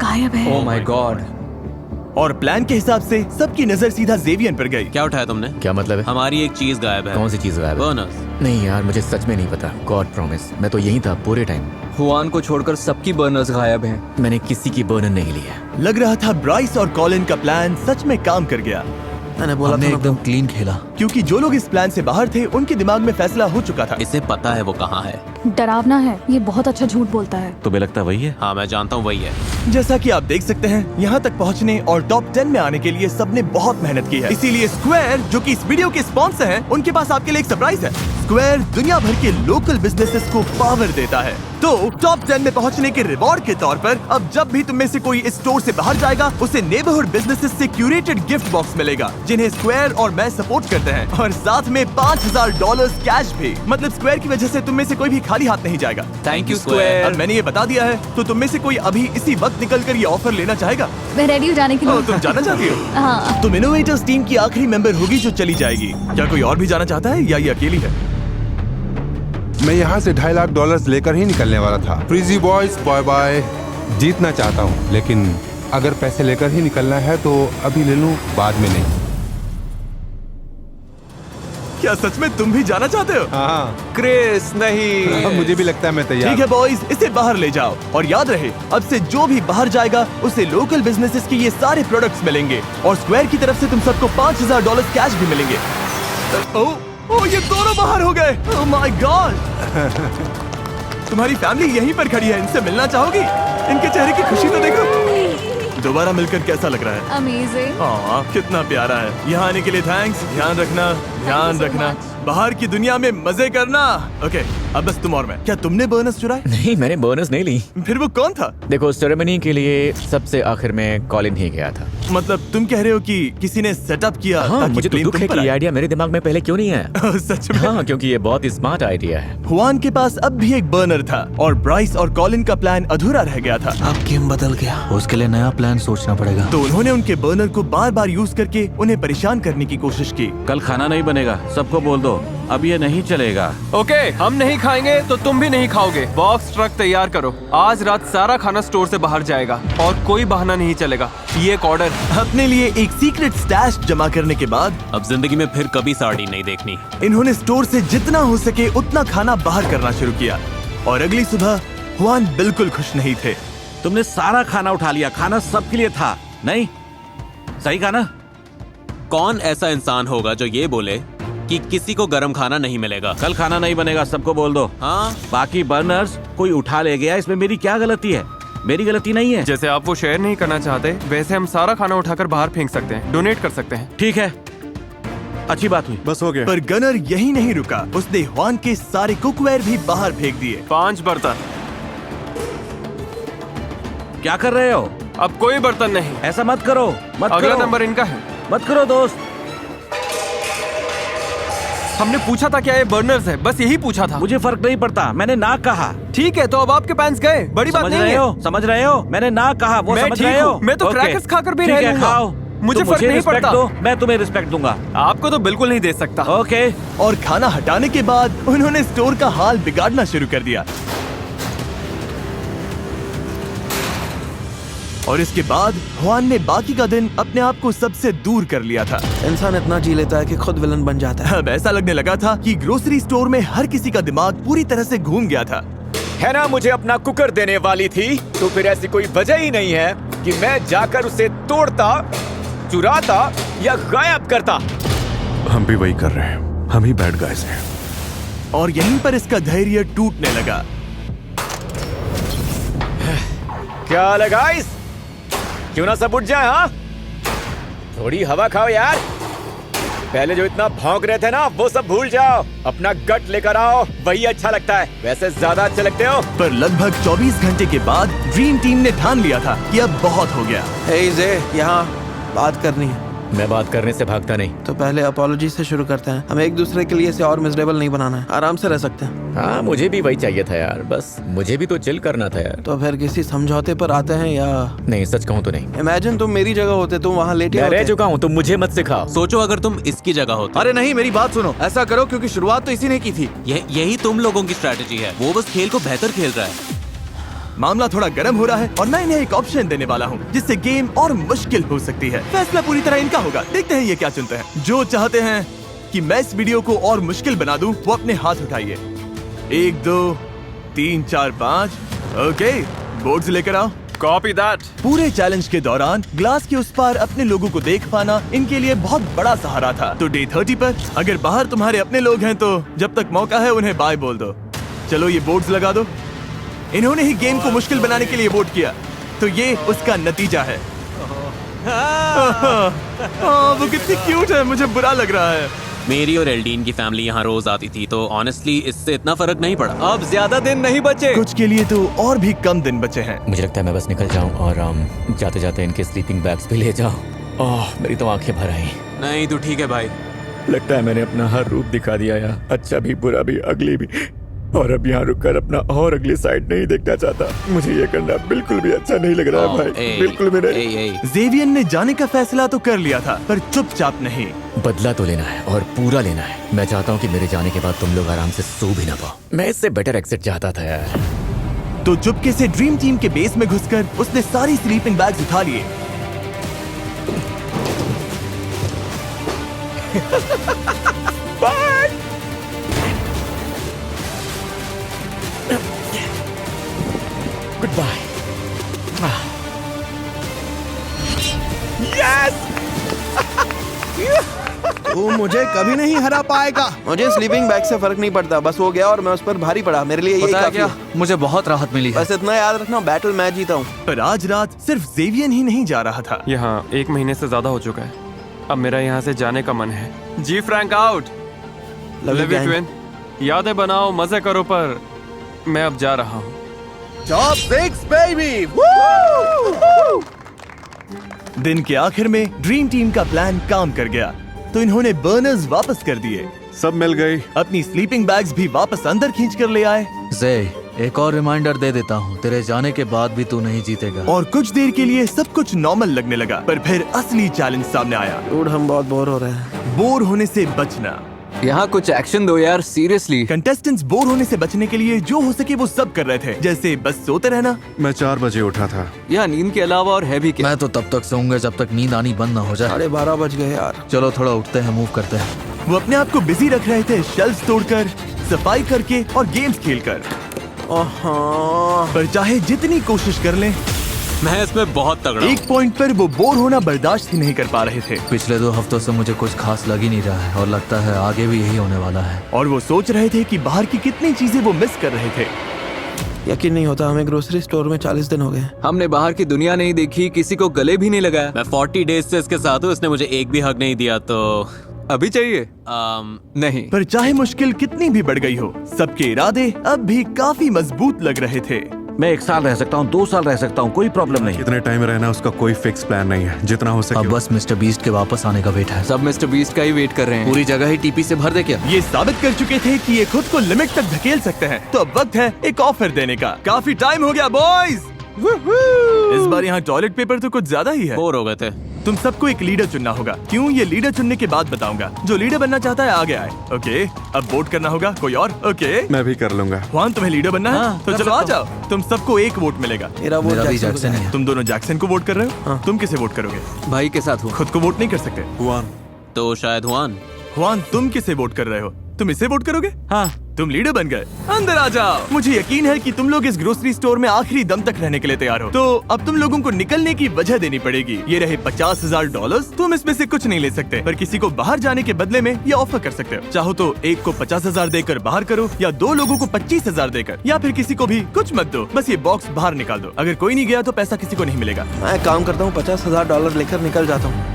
गायब है। ओह माय गॉड। और प्लान के हिसाब से सबकी नजर सीधा ज़ेवियन पर गई। क्या उठाया तुमने? क्या मतलब है? हमारी एक चीज गायब है। कौन सी चीज गायब है? बर्नर्स। नहीं यार, मुझे सच में नहीं पता। गॉड प्रॉमिस, मैं तो यहीं था पूरे टाइम। हुआन को छोड़कर सबकी बर्नर्स गायब हैं। मैंने किसी की बर्नर नहीं ली है। लग रहा था ब्राइस और कॉलिन का प्लान सच में काम कर गया। मैंने बोला हमने एकदम क्लीन खेला। क्योंकि जो लोग इस प्लान से बाहर थे, उनके दिमाग में फैसला हो चुका था। इसे पता है वो कहाँ है। डरावना है, ये बहुत अच्छा झूठ बोलता है। तुम्हें लगता है वही है? हाँ, मैं जानता हूँ वही है। जैसा कि आप देख सकते हैं, यहाँ तक पहुँचने और टॉप 10 में आने के लिए सबने बहुत मेहनत की है। इसीलिए स्क्वायर, जो कि इस वीडियो के स्पॉन्सर हैं, उनके पास आपके लिए एक सरप्राइज है। स्क्वायर दुनिया भर के लोकल बिजनेसेस को पावर देता है। तो टॉप 10 में पहुँचने के रिवॉर्ड के तौर पर अब जब भी तुम में से कोई इस स्टोर से बाहर जाएगा, उसे नेबरहुड बिजनेसेस से क्यूरेटेड गिफ्ट बॉक्स मिलेगा, जिन्हें स्क्वायर और मैं सपोर्ट करते हैं। और साथ में $5000 कैश भी। मतलब स्क्वायर की वजह से तुम में से कोई भी खाली हाथ नहीं जाएगा। Thank you square. अब मैंने ये बता दिया है, तो तुम में से कोई अभी इसी वक्त निकलकर ये ऑफर लेना चाहेगा? मैं रेडी हूँ जाने के लिए। तुम जाना चाहती हो? हाँ। तुम इनोवेटर्स टीम की आखिरी मेंबर होगी जो चली जाएगी। क्या कोई और भी जाना चाहता है या ये अकेली है? मैं यहाँ से $2.5 लाख लेकर ही निकलने वाला था। Freezy boys, bye bye. जीतना चाहता हूँ, लेकिन अगर पैसे लेकर ही निकलना है तो अभी ले लूँ, बाद में नहीं। क्या सच में तुम भी जाना चाहते हो? हाँ। क्रिस नहीं। मुझे भी लगता है मैं तैयार। ठीक है बॉयज, इसे बाहर ले जाओ। और याद रहे, अब से जो भी बाहर जाएगा उसे लोकल बिजनेसेस के ये सारे प्रोडक्ट्स मिलेंगे। और स्क्वायर की तरफ से तुम सबको $5000 कैश भी मिलेंगे। ओह, ये दोनों बाहर हो गए। ओह माय गॉड। तुम्हारी फैमिली यहीं पर खड़ी है, इनसे मिलना चाहोगी? इनके चेहरे की खुशी तो देखो। दोबारा मिलकर कैसा लग रहा है? अमेजिंग। कितना प्यारा है। यहाँ आने के लिए थैंक्स। ध्यान रखना, ध्यान रखना। बाहर की दुनिया में मजे करना। ओके, अब बस तुम और मैं। क्या तुमने बोनस चुराए? नहीं, मैंने बोनस नहीं ली। फिर वो कौन था? देखो, सेरेमनी के लिए सबसे आखिर में कॉलिन ही गया था। मतलब तुम कह रहे हो कि किसी ने सेटअप किया? हाँ, ताकि मुझे तो blame दुख तुम है पर कि ये आए? आइडिया मेरे दिमाग में पहले क्यों नहीं आया। सच में? हाँ, क्योंकि ये बहुत ही स्मार्ट आइडिया है। हुआन के पास अब भी एक बर्नर था और ब्राइस और कॉलिन का प्लान अधूरा रह गया था। अब गेम बदल गया। उसके लिए नया प्लान सोचना पड़ेगा। तो उन्होंने उनके बर्नर को बार बार यूज करके उन्हें परेशान करने की कोशिश की। कल खाना नहीं बनेगा, सबको बोल दो, अब ये नहीं चलेगा। ओके, हम नहीं खाएंगे तो तुम भी नहीं खाओगे। बॉक्स ट्रक तैयार करो। आज रात सारा खाना स्टोर से बाहर जाएगा और कोई बहाना नहीं चलेगा। ये एक ऑर्डर। अपने लिए एक सीक्रेट स्टैश जमा करने के बाद अब जिंदगी में फिर कभी साड़ी नहीं देखनी। इन्होंने स्टोर से जितना हो सके उतना खाना बाहर करना शुरू किया। और अगली सुबह हुआन बिल्कुल खुश नहीं थे। तुमने सारा खाना उठा लिया, खाना सबके लिए था, नहीं? सही कहा ना? कौन ऐसा इंसान होगा जो ये बोले कि किसी को गर्म खाना नहीं मिलेगा? कल खाना नहीं बनेगा, सबको बोल दो। हाँ, बाकी बर्नर्स कोई उठा ले गया, इसमें मेरी क्या गलती है? मेरी गलती नहीं है। जैसे आप वो शेयर नहीं करना चाहते, वैसे हम सारा खाना उठाकर बाहर फेंक सकते हैं, डोनेट कर सकते हैं। ठीक है, अच्छी बात हुई। बस हो गया। पर गनर यही नहीं रुका, उसने हुआन के सारे कुकवेयर भी बाहर फेंक दिए। 5 बर्तन। क्या कर रहे हो? अब कोई बर्तन नहीं। ऐसा मत करो, मत अगला करो। नंबर इनका है। मत करो दोस्त। हमने पूछा था क्या ये बर्नर्स है, बस यही पूछा था। मुझे फर्क नहीं पड़ता, मैंने ना कहा। ठीक है, तो अब आपके पैंट्स गए, बड़ी बात नहीं है। समझ रहे हो? मैंने ना कहा, वो मैं समझ ठीक रहे हो? हूँ, मैं तो ओके। क्रैकर्स खाकर भी ठीक रह है, लूंगा। खाओ। मुझे तुम फर्क नहीं रिस्पेक्ट पड़ता। दो, मैं तुम्हें रिस्पेक्ट दूंगा। आपको तो बिल्कुल नहीं दे सकता। ओके। और खाना हटाने के बाद उन्होंने स्टोर का हाल बिगाड़ना शुरू कर दिया। और इसके बाद हुआन ने बाकी का दिन अपने आप को सबसे दूर कर लिया था। इंसान इतना जी लेता है कि खुद विलन बन जाता है। अब ऐसा लगने लगा था कि ग्रोसरी स्टोर में हर किसी का दिमाग पूरी तरह से घूम गया था। है ना, मुझे अपना कुकर देने वाली थी, तो फिर ऐसी कोई वजह ही नहीं है कि मैं जाकर उसे तोड़ता, चुराता या गायब करता। हम भी वही कर रहे हैं, हम ही बैड गाइस हैं। और यहीं पर इसका धैर्य टूटने लगा। क्या हाल है गाइस? क्यों ना सब उठ जाए? हाँ, थोड़ी हवा खाओ यार। पहले जो इतना भौंक रहे थे ना, वो सब भूल जाओ। अपना गट लेकर आओ, वही अच्छा लगता है। वैसे ज्यादा अच्छे लगते हो। पर लगभग 24 घंटे के बाद ड्रीम टीम ने ठान लिया था कि अब बहुत हो गया। हे जे, यहाँ बात करनी है। मैं बात करने से भागता नहीं। तो पहले अपॉलॉजी से शुरू करते हैं। हमें एक दूसरे के लिए इसे और मिजरेबल नहीं बनाना है, आराम से रह सकते हैं। हाँ, मुझे भी वही चाहिए था यार, बस मुझे भी तो चिल करना था यार। तो फिर किसी समझौते पर आते हैं या नहीं? सच कहूँ तो नहीं। इमेजिन तुम मेरी जगह होते, तुम वहाँ लेटे मैं होते। रह चुका हूँ, तुम मुझे मत सिखाओ। सोचो अगर तुम इसकी जगह होते। अरे नहीं, मेरी बात सुनो। ऐसा करो क्योंकि शुरुआत तो इसी ने की थी। यही तुम लोगों की स्ट्रैटेजी है। वो बस खेल को बेहतर खेल रहा है। मामला थोड़ा गर्म हो रहा है और मैं इन्हें एक ऑप्शन देने वाला हूँ जिससे गेम और मुश्किल हो सकती है। फैसला पूरी तरह इनका होगा। देखते हैं ये क्या चुनते हैं। जो चाहते हैं कि मैं इस वीडियो को और मुश्किल बना दूं, वो अपने हाथ उठाइए। 1 2 3 4 5। ओके, बोर्ड्स लेकर आओ। Copy that. पूरे चैलेंज के दौरान ग्लास के उस पार अपने लोगों को देख पाना इनके लिए बहुत बड़ा सहारा था। तो डे 30 पर अगर बाहर तुम्हारे अपने लोग हैं तो जब तक मौका है उन्हें बाय बोल दो। चलो ये बोर्ड्स लगा दो। इन्होंने ही गेम को मुश्किल बनाने के लिए वोट किया, तो ये उसका नतीजा है। वो कितनी क्यूट है, मुझे बुरा लग रहा है। मेरी और एल्डीन की फैमिली यहाँ रोज आती थी, तो ऑनेस्टली इससे इतना फर्क नहीं पड़ा। अब ज्यादा दिन नहीं बचे। कुछ के लिए तो और भी कम दिन बचे हैं। मुझे लगता है मैं बस निकल जाऊँ और जाते जाते इनके स्लीपिंग बैग्स भी ले जाऊँ। ओह, मेरी तो आंखें भर आई। नहीं तू ठीक है भाई। लगता है मैंने अपना हर रूप दिखा दिया यार, अच्छा भी, बुरा भी, अगली भी। और अब यहाँ रुककर अपना और अगली साइड नहीं देखना चाहता। मुझे ये करना बिल्कुल भी अच्छा नहीं लग रहा है भाई, बिल्कुल भी नहीं। जेवियन ने जाने का फैसला तो कर लिया था, पर चुपचाप नहीं। बदला तो लेना है और पूरा लेना है। मैं चाहता हूँ कि मेरे जाने के बाद तुम लोग आराम से सो भी ना पाओ। मैं इससे बेटर एग्जिट चाहता था यार। तो चुपके से ड्रीम टीम के बेस में घुसकर उसने सारी स्लीपिंग बैग्स उठा लिए। Goodbye. तू मुझे कभी नहीं हरा पाएगा। मुझे स्लीपिंग बैग से फर्क नहीं पड़ता, बस हो गया और मैं उस पर भारी पड़ा। मेरे लिए यही काफी है। मुझे बहुत राहत मिली है। बस इतना याद रखना, बैटल मैं जीता हूँ। पर आज रात सिर्फ जेवियन ही नहीं जा रहा था। यहाँ 1 महीने से ज्यादा हो चुका है। अब मेरा यहाँ से जाने का मन है। जी frank out. Live it twin. यादें बनाओ, मजे करो, पर मैं अब जा रहा हूँ। Top 6 baby. दिन के आखिर में ड्रीम टीम का प्लान काम कर गया, तो इन्होंने बर्नर्स वापस कर दिए। सब मिल गई। अपनी स्लीपिंग बैग्स भी वापस अंदर खींच कर ले आए। जे, एक और रिमाइंडर दे देता हूँ, तेरे जाने के बाद भी तू नहीं जीतेगा। और कुछ देर के लिए सब कुछ नॉर्मल लगने लगा, पर फिर असली चैलेंज सामने आया। डूड, हम बहुत बोर हो रहे हैं। बोर होने से बचना। यहाँ कुछ एक्शन दो यार, सीरियसली। कंटेस्टेंट्स बोर होने से बचने के लिए जो हो सके वो सब कर रहे थे, जैसे बस सोते रहना। मैं 4 बजे उठा था। यहाँ नींद के अलावा और है भी क्या? मैं तो तब तक सोऊंगा जब तक नींद आनी बंद ना हो जाए। 12:30 बज गए यार। चलो थोड़ा उठते हैं, मूव करते हैं। वो अपने आप को बिजी रख रहे थे, शेल्फ्स तोड़कर, सफाई करके और गेम्स खेलकर। पर चाहे जितनी कोशिश कर लें, मैं इसमें बहुत तगड़ा। एक पॉइंट पर वो बोर होना बर्दाश्त ही नहीं कर पा रहे थे। पिछले 2 हफ्तों से मुझे कुछ खास लग ही नहीं रहा है और लगता है आगे भी यही होने वाला है। और वो सोच रहे थे कि बाहर की कितनी चीजें वो मिस कर रहे थे। यकीन नहीं होता, हमें ग्रोसरी स्टोर में 40 दिन हो गए। हमने बाहर की दुनिया नहीं देखी, किसी को गले भी नहीं लगाया। मैं 40 डेज से इसके साथ हूँ, इसने मुझे एक भी हक नहीं दिया। तो अभी चाहिए? नहीं। पर चाहे मुश्किल कितनी भी बढ़ गई हो, सबके इरादे अब भी काफी मजबूत लग रहे थे। मैं 1 साल रह सकता हूँ, 2 साल रह सकता हूँ, कोई प्रॉब्लम नहीं। कितने टाइम रहना उसका कोई फिक्स प्लान नहीं है, जितना हो सके। अब बस मिस्टर बीस्ट के वापस आने का वेट है। सब मिस्टर बीस्ट का ही वेट कर रहे हैं। पूरी जगह ही टीपी से भर दे क्या? ये साबित कर चुके थे कि ये खुद को लिमिट तक धकेल सकते हैं, तो अब वक्त है एक ऑफर देने का। काफी टाइम हो गया बॉयज, इस बार यहाँ टॉयलेट पेपर तो कुछ ज्यादा ही है। बोर हो गए थे। तुम सबको एक लीडर चुनना होगा। क्यों? ये लीडर चुनने के बाद बताऊंगा। जो लीडर बनना चाहता है आगे आए। ओके, अब वोट करना होगा। कोई और? ओके, मैं भी कर लूंगा। जुआन, तुम्हें लीडर बनना है? तो चलो आ जाओ। तुम सबको एक वोट मिलेगा। मेरा वोट जैक्सन है। तुम दोनों जैक्सन को वोट कर रहे हो? तुम किसे वोट करोगे? भाई के साथ हूँ। खुद को वोट नहीं कर सकते। जुआन। तो शायद जुआन, तुम किसे वोट कर रहे हो? तुम इसे वोट करोगे? हाँ। तुम लीडर बन गए। अंदर आ जाओ। मुझे यकीन है कि तुम लोग इस ग्रोसरी स्टोर में आखिरी दम तक रहने के लिए तैयार हो। तो अब तुम लोगों को निकलने की वजह देनी पड़ेगी। ये रहे $50,000। तुम इसमें से कुछ नहीं ले सकते, पर किसी को बाहर जाने के बदले में ये ऑफर कर सकते हो। चाहो तो एक को 50,000 देकर बाहर करो, या 2 लोगों को 25,000 देकर, या फिर किसी को भी कुछ मत दो, बस ये बॉक्स बाहर निकाल दो। अगर कोई नहीं गया तो पैसा किसी को नहीं मिलेगा। मैं काम करता हूँ, $50,000 लेकर निकल जाता हूँ।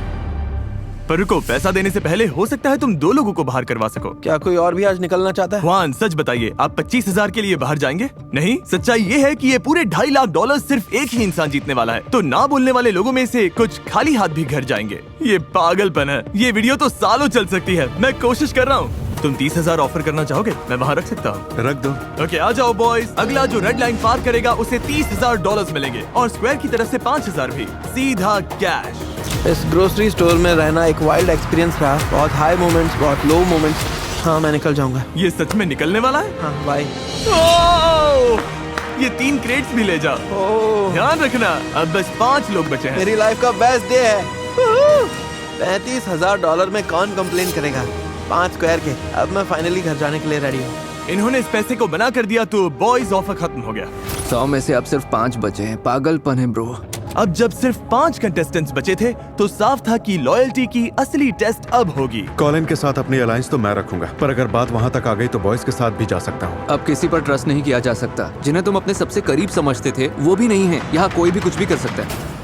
पर रुको, पैसा देने से पहले हो सकता है तुम 2 लोगों को बाहर करवा सको। क्या कोई और भी आज निकलना चाहता है? जुआन, सच बताइए, आप 25,000 के लिए बाहर जाएंगे? नहीं, सच्चाई ये है कि ये पूरे $2.5 लाख सिर्फ एक ही इंसान जीतने वाला है। तो ना बोलने वाले लोगों में से कुछ खाली हाथ भी घर जाएंगे। ये पागलपन है। ये वीडियो तो सालों चल सकती है। मैं कोशिश कर रहा हूँ। तुम 30,000 ऑफर करना चाहोगे? मैं वहाँ रख सकता हूँ। रख दो। ओके, आ जाओ बॉयज। अगला जो रेड लाइन पार करेगा उसे $30,000 मिलेंगे, और स्क्वायर की तरफ से 5,000 भी, सीधा कैश। इस ग्रोसरी स्टोर में रहना एक वाइल्ड एक्सपीरियंस रहा। बहुत हाई मोमेंट्स, बहुत लो मोमेंट्स। हाँ, मैं निकल जाऊंगा। ये सच में निकलने वाला है? हाँ, बाय। ये 3 क्रेट्स भी ले जाओ। ध्यान रखना, अब बस 5 लोग बचे हैं। मेरी लाइफ का बेस्ट डे है। $35,000 में कौन कंप्लेन करेगा? 5 स्क्वायर के। अब मैं फाइनली घर जाने के लिए रेडी हूँ। इन्होंने इस पैसे को बना कर दिया तो बॉयज ऑफर खत्म हो गया। 100 में से अब सिर्फ 5 बचे हैं। पागलपन है ब्रो। अब जब सिर्फ 5 कंटेस्टेंट्स बचे थे तो साफ था कि लॉयल्टी की असली टेस्ट अब होगी। कॉलिन के साथ अपनी अलायंस तो मैं रखूंगा, पर अगर बात वहाँ तक आ गई तो बॉयज के साथ भी जा सकता हूँ। अब किसी पर ट्रस्ट नहीं किया जा सकता। जिन्हें तुम अपने सबसे करीब समझते थे वो भी नहीं है। यहाँ कोई भी कुछ भी कर सकता है।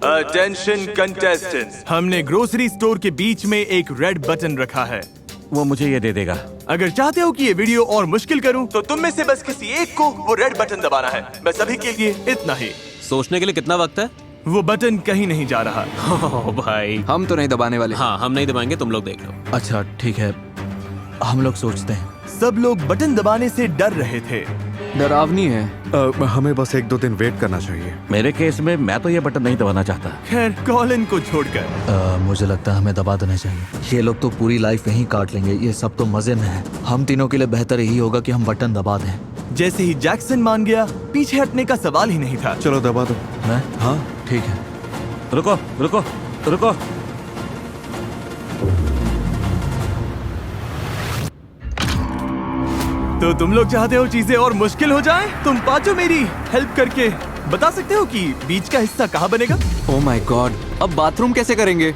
अटेंशन कंटेस्टेंट्स, हमने ग्रोसरी स्टोर के बीच में एक रेड बटन रखा है। वो मुझे ये दे देगा। अगर चाहते हो कि ये वीडियो और मुश्किल करूं, तो तुम में से बस किसी एक को वो रेड बटन दबाना है। बस अभी के लिए इतना ही। सोचने के लिए कितना वक्त है? वो बटन कहीं नहीं जा रहा। ओ भाई, हम तो नहीं दबाने वाले। हाँ, हम नहीं दबाएंगे, तुम लोग देख लो। अच्छा ठीक है, हम लोग सोचते हैं। सब लोग बटन दबाने से डर रहे थे। डरावनी है। हमें बस 1-2 दिन वेट करना चाहिए। मेरे केस में मैं तो ये बटन नहीं दबाना चाहता। खैर, कॉलिन को छोड़कर मुझे लगता है हमें दबा देना चाहिए। ये लोग तो पूरी लाइफ यहीं काट लेंगे। ये सब तो मजे में है। हम तीनों के लिए बेहतर यही होगा कि हम बटन दबा दें। जैसे ही जैक्सन मान गया, पीछे हटने का सवाल ही नहीं था। चलो दबा दो। मैं? हाँ ठीक है। रुको रुको रुको। तो तुम लोग चाहते हो चीजें और मुश्किल हो जाएं? तुम पांचों मेरी हेल्प करके बता सकते हो कि बीच का हिस्सा कहाँ बनेगा? ओह माय गॉड, अब बाथरूम कैसे करेंगे?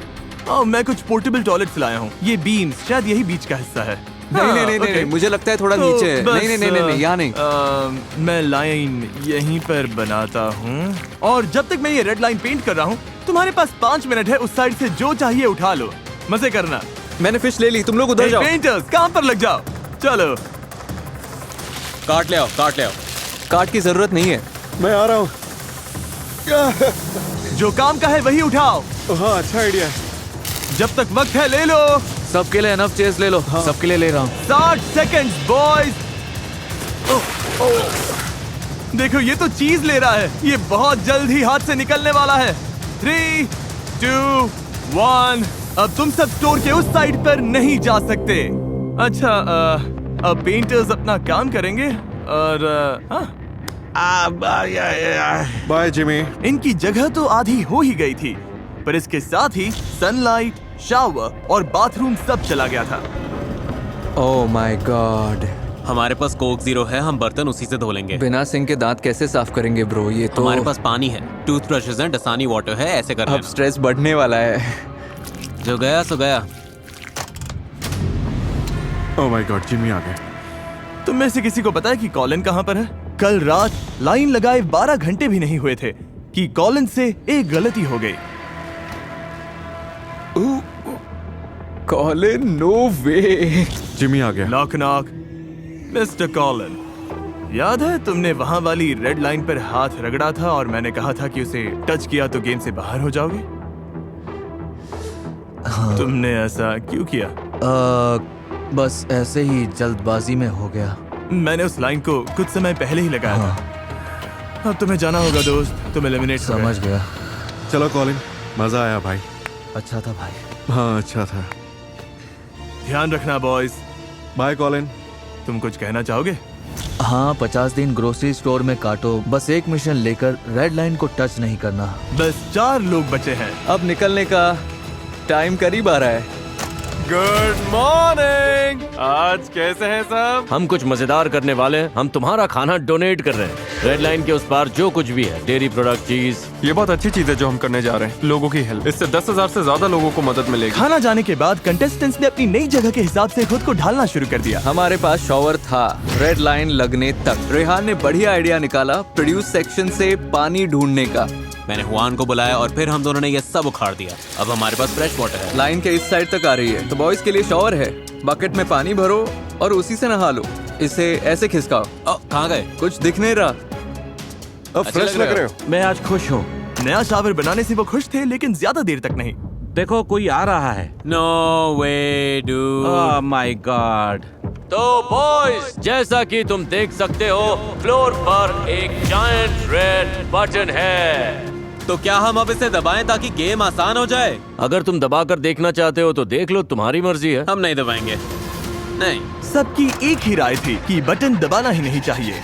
मैं कुछ पोर्टेबल टॉयलेट्स लाया हूँ। ये बीम्स शायद यही बीच का हिस्सा है। नहीं, मुझे लगता है थोड़ा नीचे है। नहीं, यहाँ नहीं। मैं लाइन यहीं पर बनाता हूँ, और जब तक मैं ये रेड लाइन पेंट कर रहा हूँ, तुम्हारे पास 5 मिनट है। उस साइड से जो चाहिए उठा लो। मजे करना। मैंने फिश ले ली, तुम लोग उधर जाओ। पेंटर्स काम पर लग जाओ। चलो, काट ले आओ, काट ले आओ। काट की जरूरत नहीं है। मैं आ रहा हूँ। जो काम का है वही उठाओ। हाँ, अच्छा आइडिया है। जब तक वक्त है ले लो। सबके लिए एनफ चेयर्स ले लो। हाँ। सबके लिए ले रहा हूँ। 60 सेकंड्स बॉयज। देखो, ये तो चीज ले रहा है। ये बहुत जल्द ही हाथ से निकलने वाला है। 3, 2, 1। अब तुम सब स्टोर के उस साइड पर नहीं जा सकते। अच्छा, अब पेंटर्स अपना काम करेंगे, और बाय जिमी। इनकी जगह तो आधी हो ही गई थी, पर इसके साथ ही सनलाइट, शावर और बाथरूम सब चला गया था। ओह माय गॉड। हमारे पास कोक ज़ीरो है, हम बर्तन उसी से धो लेंगे। बिना सिंक के दांत कैसे साफ करेंगे ब्रो? ये तो हमारे पास पानी है, टूथब्रशेस हैं, डसानी वाटर है। ऐसे करना। अब स्ट्रेस बढ़ने वाला है। जो गया सो गया। ओह माय गॉड, जिमी आ गए। तुम में से किसी को पता है कि कॉलिन कहाँ पर है? कल रात लाइन लगाए 12 घंटे भी नहीं हुए थे कि कॉलिन से एक गलती हो गई। कॉलिन, नो वे। जिमी आ गया। Knock knock. मिस्टर कॉलिन, याद है तुमने वहाँ वाली रेड लाइन पर हाथ रगड़ा था और मैंने कहा था कि उसे टच किया तो गेम से बाहर हो जाओगे? हाँ। तुमने ऐसा क्यों किया? बस ऐसे ही जल्दबाजी में हो गया। मैंने उस लाइन को कुछ समय पहले ही लगाया था। अब तुम्हें जाना होगा दोस्त, तुम एलिमिनेट समझ गया। चलो कॉलिन, मजा आया भाई। अच्छा था भाई। हाँ अच्छा था। ध्यान रखना बॉयज। Bye Colin. तुम कुछ कहना चाहोगे? हाँ, 50 दिन ग्रोसरी स्टोर में काटो, बस एक मिशन लेकर रेड लाइन को टच नहीं करना। बस 4 लोग बचे हैं। अब निकलने का टाइम करीब आ रहा है। Good morning. आज कैसे हैं सब? हम कुछ मजेदार करने वाले हैं। हम तुम्हारा खाना डोनेट कर रहे हैं। रेड लाइन के उस पार जो कुछ भी है, डेयरी प्रोडक्ट, चीज। ये बहुत अच्छी चीज है जो हम करने जा रहे हैं, लोगों की हेल्प। इससे 10,000 से ज्यादा लोगों को मदद मिलेगी। खाना जाने के बाद कंटेस्टेंट्स ने अपनी नई जगह के हिसाब से खुद को ढालना शुरू कर दिया। हमारे पास शॉवर था रेड लाइन लगने तक। रेहान ने बढ़िया आइडिया निकाला प्रोड्यूस सेक्शन से पानी ढूंढने का। मैंने हुआन को बुलाया और फिर हम दोनों ने ये सब उखाड़ दिया। अब हमारे पास फ्रेश वाटर है। लाइन के इस साइड तक आ रही है, तो बॉयज के लिए शॉवर है। बकेट में पानी भरो और उसी से नहा लो। इसे ऐसे खिसकाओ। कहाँ गए? कुछ दिख नहीं रहा। अब फ्रेश लग रहे हो। मैं आज खुश हूँ। नया शावर बनाने से वो खुश थे, लेकिन ज्यादा देर तक नहीं। देखो कोई आ रहा है। No way dude. Oh my god. तो बॉयज, जैसा कि तुम देख सकते हो, फ्लोर पर एक जायंट रेड बटन है। तो क्या हम अब इसे दबाएं ताकि गेम आसान हो जाए? अगर तुम दबाकर देखना चाहते हो तो देख लो, तुम्हारी मर्जी है। हम नहीं दबाएंगे। नहीं। सबकी एक ही राय थी कि बटन दबाना ही नहीं चाहिए।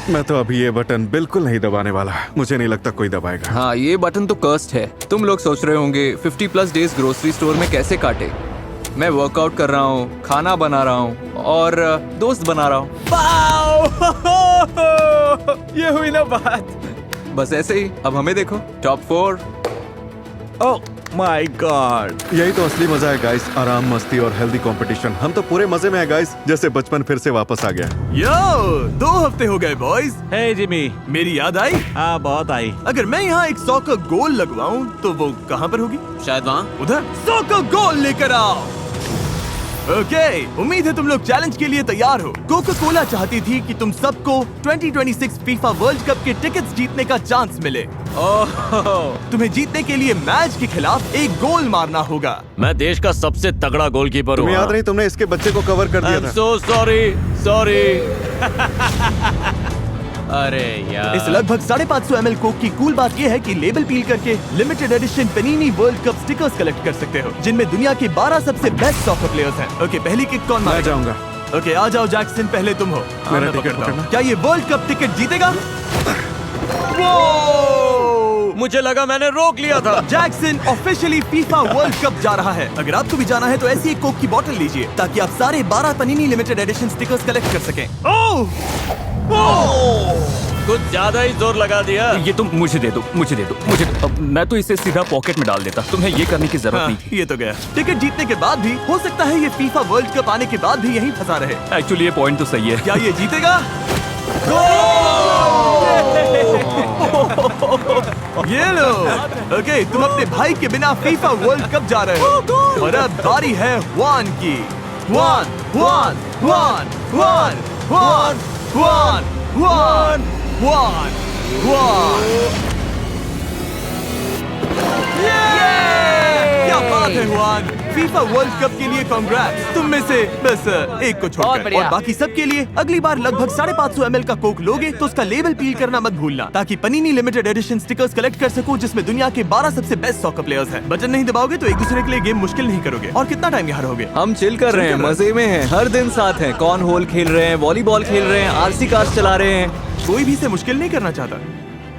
मैं तो अभी ये बटन बिल्कुल नहीं दबाने वाला। मुझे नहीं लगता कोई दबाएगा। हाँ, ये बटन तो कर्स्ड है। तुम लोग सोच रहे होंगे 50+ डेज ग्रोसरी स्टोर में कैसे काटे। मैं वर्कआउट कर रहा हूँ, खाना बना रहा हूँ और दोस्त बना रहा हूँ। ये हुई ना बात। बस ऐसे ही। अब हमें देखो, टॉप 4। ओह माय गॉड, यही तो असली मजा है गाइस। आराम, मस्ती और हेल्दी कंपटीशन। हम तो पूरे मजे में है गाइस, जैसे बचपन फिर से वापस आ गया। यो, 2 हफ्ते हो गए बॉयज। हे जिमी, मेरी याद आई? हाँ बहुत आई। अगर मैं यहाँ एक 100 का गोल लगवाऊं तो वो कहाँ पर होगी? शायद वहाँ। उधर। 100 का गोल लेकर आओ। ओके, उम्मीद है तुम लोग चैलेंज के लिए तैयार हो। कोका कोला चाहती थी कि तुम सबको 2026 फीफा वर्ल्ड कप के टिकट्स जीतने का चांस मिले। तुम्हें जीतने के लिए मैच के खिलाफ एक गोल मारना होगा। मैं देश का सबसे तगड़ा गोलकीपर हूँ। तुम्हें याद नहीं, तुमने इसके बच्चे को कवर कर दिया था। So sorry। अरे यार। इस लगभग 550 ml कोक की कूल बात ये है कि लेबल पील करके limited edition Panini world cup stickers collect कर सकते हो, जिनमें दुनिया के 12 सबसे बेस्ट सॉकर प्लेयर्स हैं। ओके, पहली किक कौन मारेगा? मैं जाऊंगा। ओके, आ जाओ जैक्सन, पहले तुम हो। मेरा टिकट पकड़ना। क्या ये वर्ल्ड कप टिकट जीतेगा? मुझे लगा मैंने रोक लिया था। Jackson officially FIFA world cup जा रहा है। अगर आपको भी जाना है तो ऐसी एक कोक की बोतल लीजिए ताकि आप सारे 12 पनीनी लिमिटेड एडिशन स्टिकर्स कलेक्ट कर सकें। कुछ ज्यादा ही जोर लगा दिया। ये तुम मुझे दे दो। अब मैं तो इसे सीधा पॉकेट में डाल देता। तुम्हें ये करने की जरूरत नहीं थी। ये तो गया। टिकट जीतने के बाद भी हो सकता है ये फीफा वर्ल्ड कप आने के बाद भी यहीं फंसा रहे। एक्चुअली ये पॉइंट तो सही है। क्या ये जीतेगा? ये लो। ओके, तुम अपने भाई के बिना फीफा वर्ल्ड कप जा रहे हो और अब बारी है हुआन की। हुआन। क्या बात है हुआन, फीफा वर्ल्ड कप के लिए कांग्रेट्स। तुम में से बस एक को छोड़कर, और बाकी सब के लिए अगली बार लगभग 550 ml का कोक लोगे तो उसका लेबल पील करना मत भूलना, ताकि पनीनी लिमिटेड एडिशन स्टिकर्स कलेक्ट कर सको जिसमें दुनिया के 12 सबसे बेस्ट सॉकर प्लेयर्स हैं। बटन नहीं दबाओगे तो एक दूसरे के लिए गेम मुश्किल नहीं करोगे। और कितना टाइम यहाँ रहोगे? हम चिल कर रहे हैं, मजे में हैं, हर दिन साथ हैं। कॉर्न होल खेल रहे हैं, वॉलीबॉल खेल रहे हैं, आरसी कार्स चला रहे हैं। कोई भी इसे मुश्किल नहीं करना चाहता।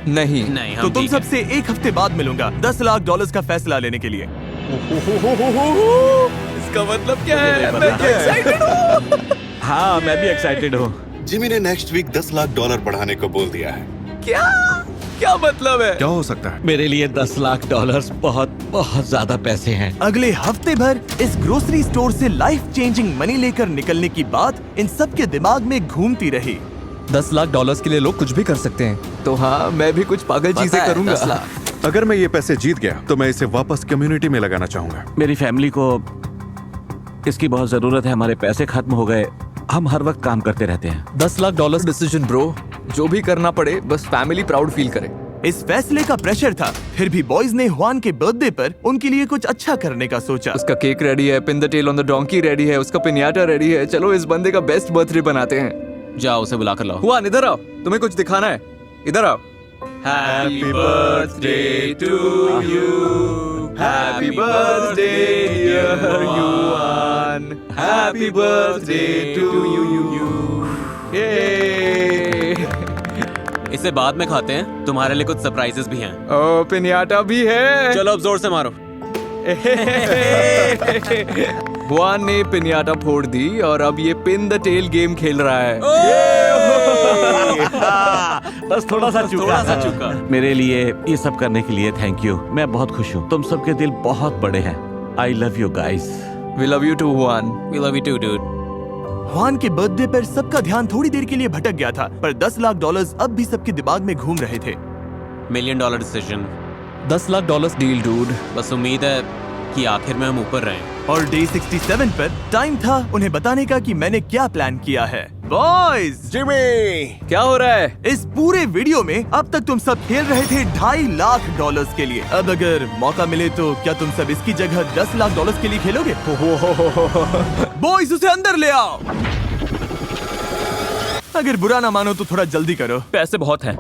नहीं। तो तुम सबसे एक हफ्ते बाद मिलूंगा $10 लाख का फैसला लेने के लिए। इसका मतलब क्या है? मैं एक्साइटेड हूँ। हाँ, मैं भी एक्साइटेड हूँ। जिमी ने नेक्स्ट वीक $10 लाख बढ़ाने को बोल दिया है। क्या मतलब है? क्या हो सकता है? मेरे लिए $10 लाख बहुत ज्यादा पैसे हैं। अगले हफ्ते भर इस ग्रोसरी स्टोर से लाइफ चेंजिंग मनी लेकर निकलने की बात इन सब के दिमाग में घूमती रही। $10 लाख के लिए लोग कुछ भी कर सकते हैं। तो हाँ, मैं भी कुछ पागल चीजें करूंगा। 10 लाख। अगर मैं ये पैसे जीत गया तो मैं इसे वापस कम्युनिटी में लगाना चाहूंगा। मेरी फैमिली को इसकी बहुत जरूरत है। हमारे पैसे खत्म हो गए हम हर वक्त काम करते रहते हैं। $10 लाख डिसीजन ब्रो। जो भी करना पड़े बस फैमिली प्राउड फील करे। इस फैसले का प्रेशर था, फिर भी बॉयज ने हुआन के बर्थडे पर उनके लिए कुछ अच्छा करने का सोचा। उसका केक रेडी है, pin the tail on the donkey ready है, उसका पिन्याटा रेडी है। चलो इस बंदे का बेस्ट बर्थडे बनाते हैं। जाओ उसे बुला कर लाओ। हुआन इधर आओ, तुम्हें कुछ दिखाना है, इधर आओ। Happy birthday to you. Happy birthday dear Yuan. Happy birthday to you. Yay! इसे बाद में खाते हैं, तुम्हारे लिए कुछ सरप्राइजेस भी हैं। ओ पिन्याटा भी है। चलो अब जोर से मारो। हुआन ने पिन्याटा फोड़ दी और अब ये पिन द टेल गेम खेल रहा है। बस थोड़ा सा चूका। मेरे लिए ये सब करने के लिए थैंक यू। मैं बहुत खुश हूँ। तुम सबके दिल बहुत बड़े हैं। I love you guys. We love you too, Juan. We love you too, dude. Hwan के बर्थडे पर सबका ध्यान थोड़ी देर के लिए भटक गया था, पर $10 लाख अब भी सबके दिमाग में घूम रहे थे। $1 million decision. $10 lakh deal dude. बस उम्मीद है कि आखिर में हम ऊपर रहें। और डे 67 पर टाइम था उन्हें बताने का कि मैंने क्या प्लान किया है। बॉयज, जिमी, क्या हो रहा है? इस पूरे वीडियो में अब तक तुम सब खेल रहे थे $2.5 लाख के लिए। अब अगर मौका मिले तो क्या तुम सब इसकी जगह $10 लाख के लिए खेलोगे? बॉयज, उसे अंदर ले आओ। अगर बुरा ना मानो तो थोड़ा जल्दी करो, पैसे बहुत हैं।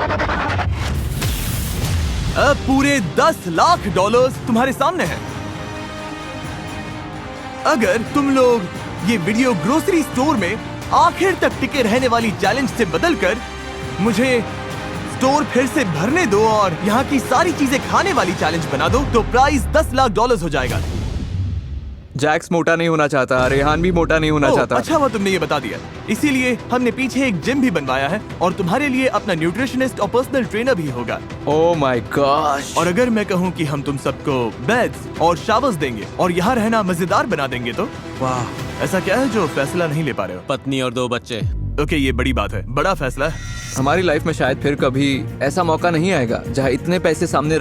अब पूरे $10 लाख तुम्हारे सामने हैं। अगर तुम लोग ये वीडियो ग्रोसरी स्टोर में आखिर तक टिके रहने वाली चैलेंज से बदलकर मुझे स्टोर फिर से भरने दो और यहाँ की सारी चीजें खाने वाली चैलेंज बना दो, तो प्राइस $10 लाख हो जाएगा। जैक्स मोटा नहीं होना चाहता, रेहान भी मोटा नहीं होना चाहता। अच्छा हुआ तुमने ये बता दिया। इसीलिए हमने पीछे एक जिम भी बनवाया है और तुम्हारे लिए अपना न्यूट्रिशनिस्ट और पर्सनल ट्रेनर भी होगा। Oh my gosh. और अगर मैं कहूँ कि हम तुम सबको बेड्स और शावर्स देंगे और यहाँ रहना मजेदार बना देंगे तो वाह, ऐसा क्या है जो फैसला नहीं ले पा रहे हो? पत्नी और 2 बच्चे। ओके, ये बड़ी बात है, बड़ा फैसला है। हमारी लाइफ में शायद फिर कभी ऐसा मौका नहीं आएगा जहाँ इतने पैसे सामने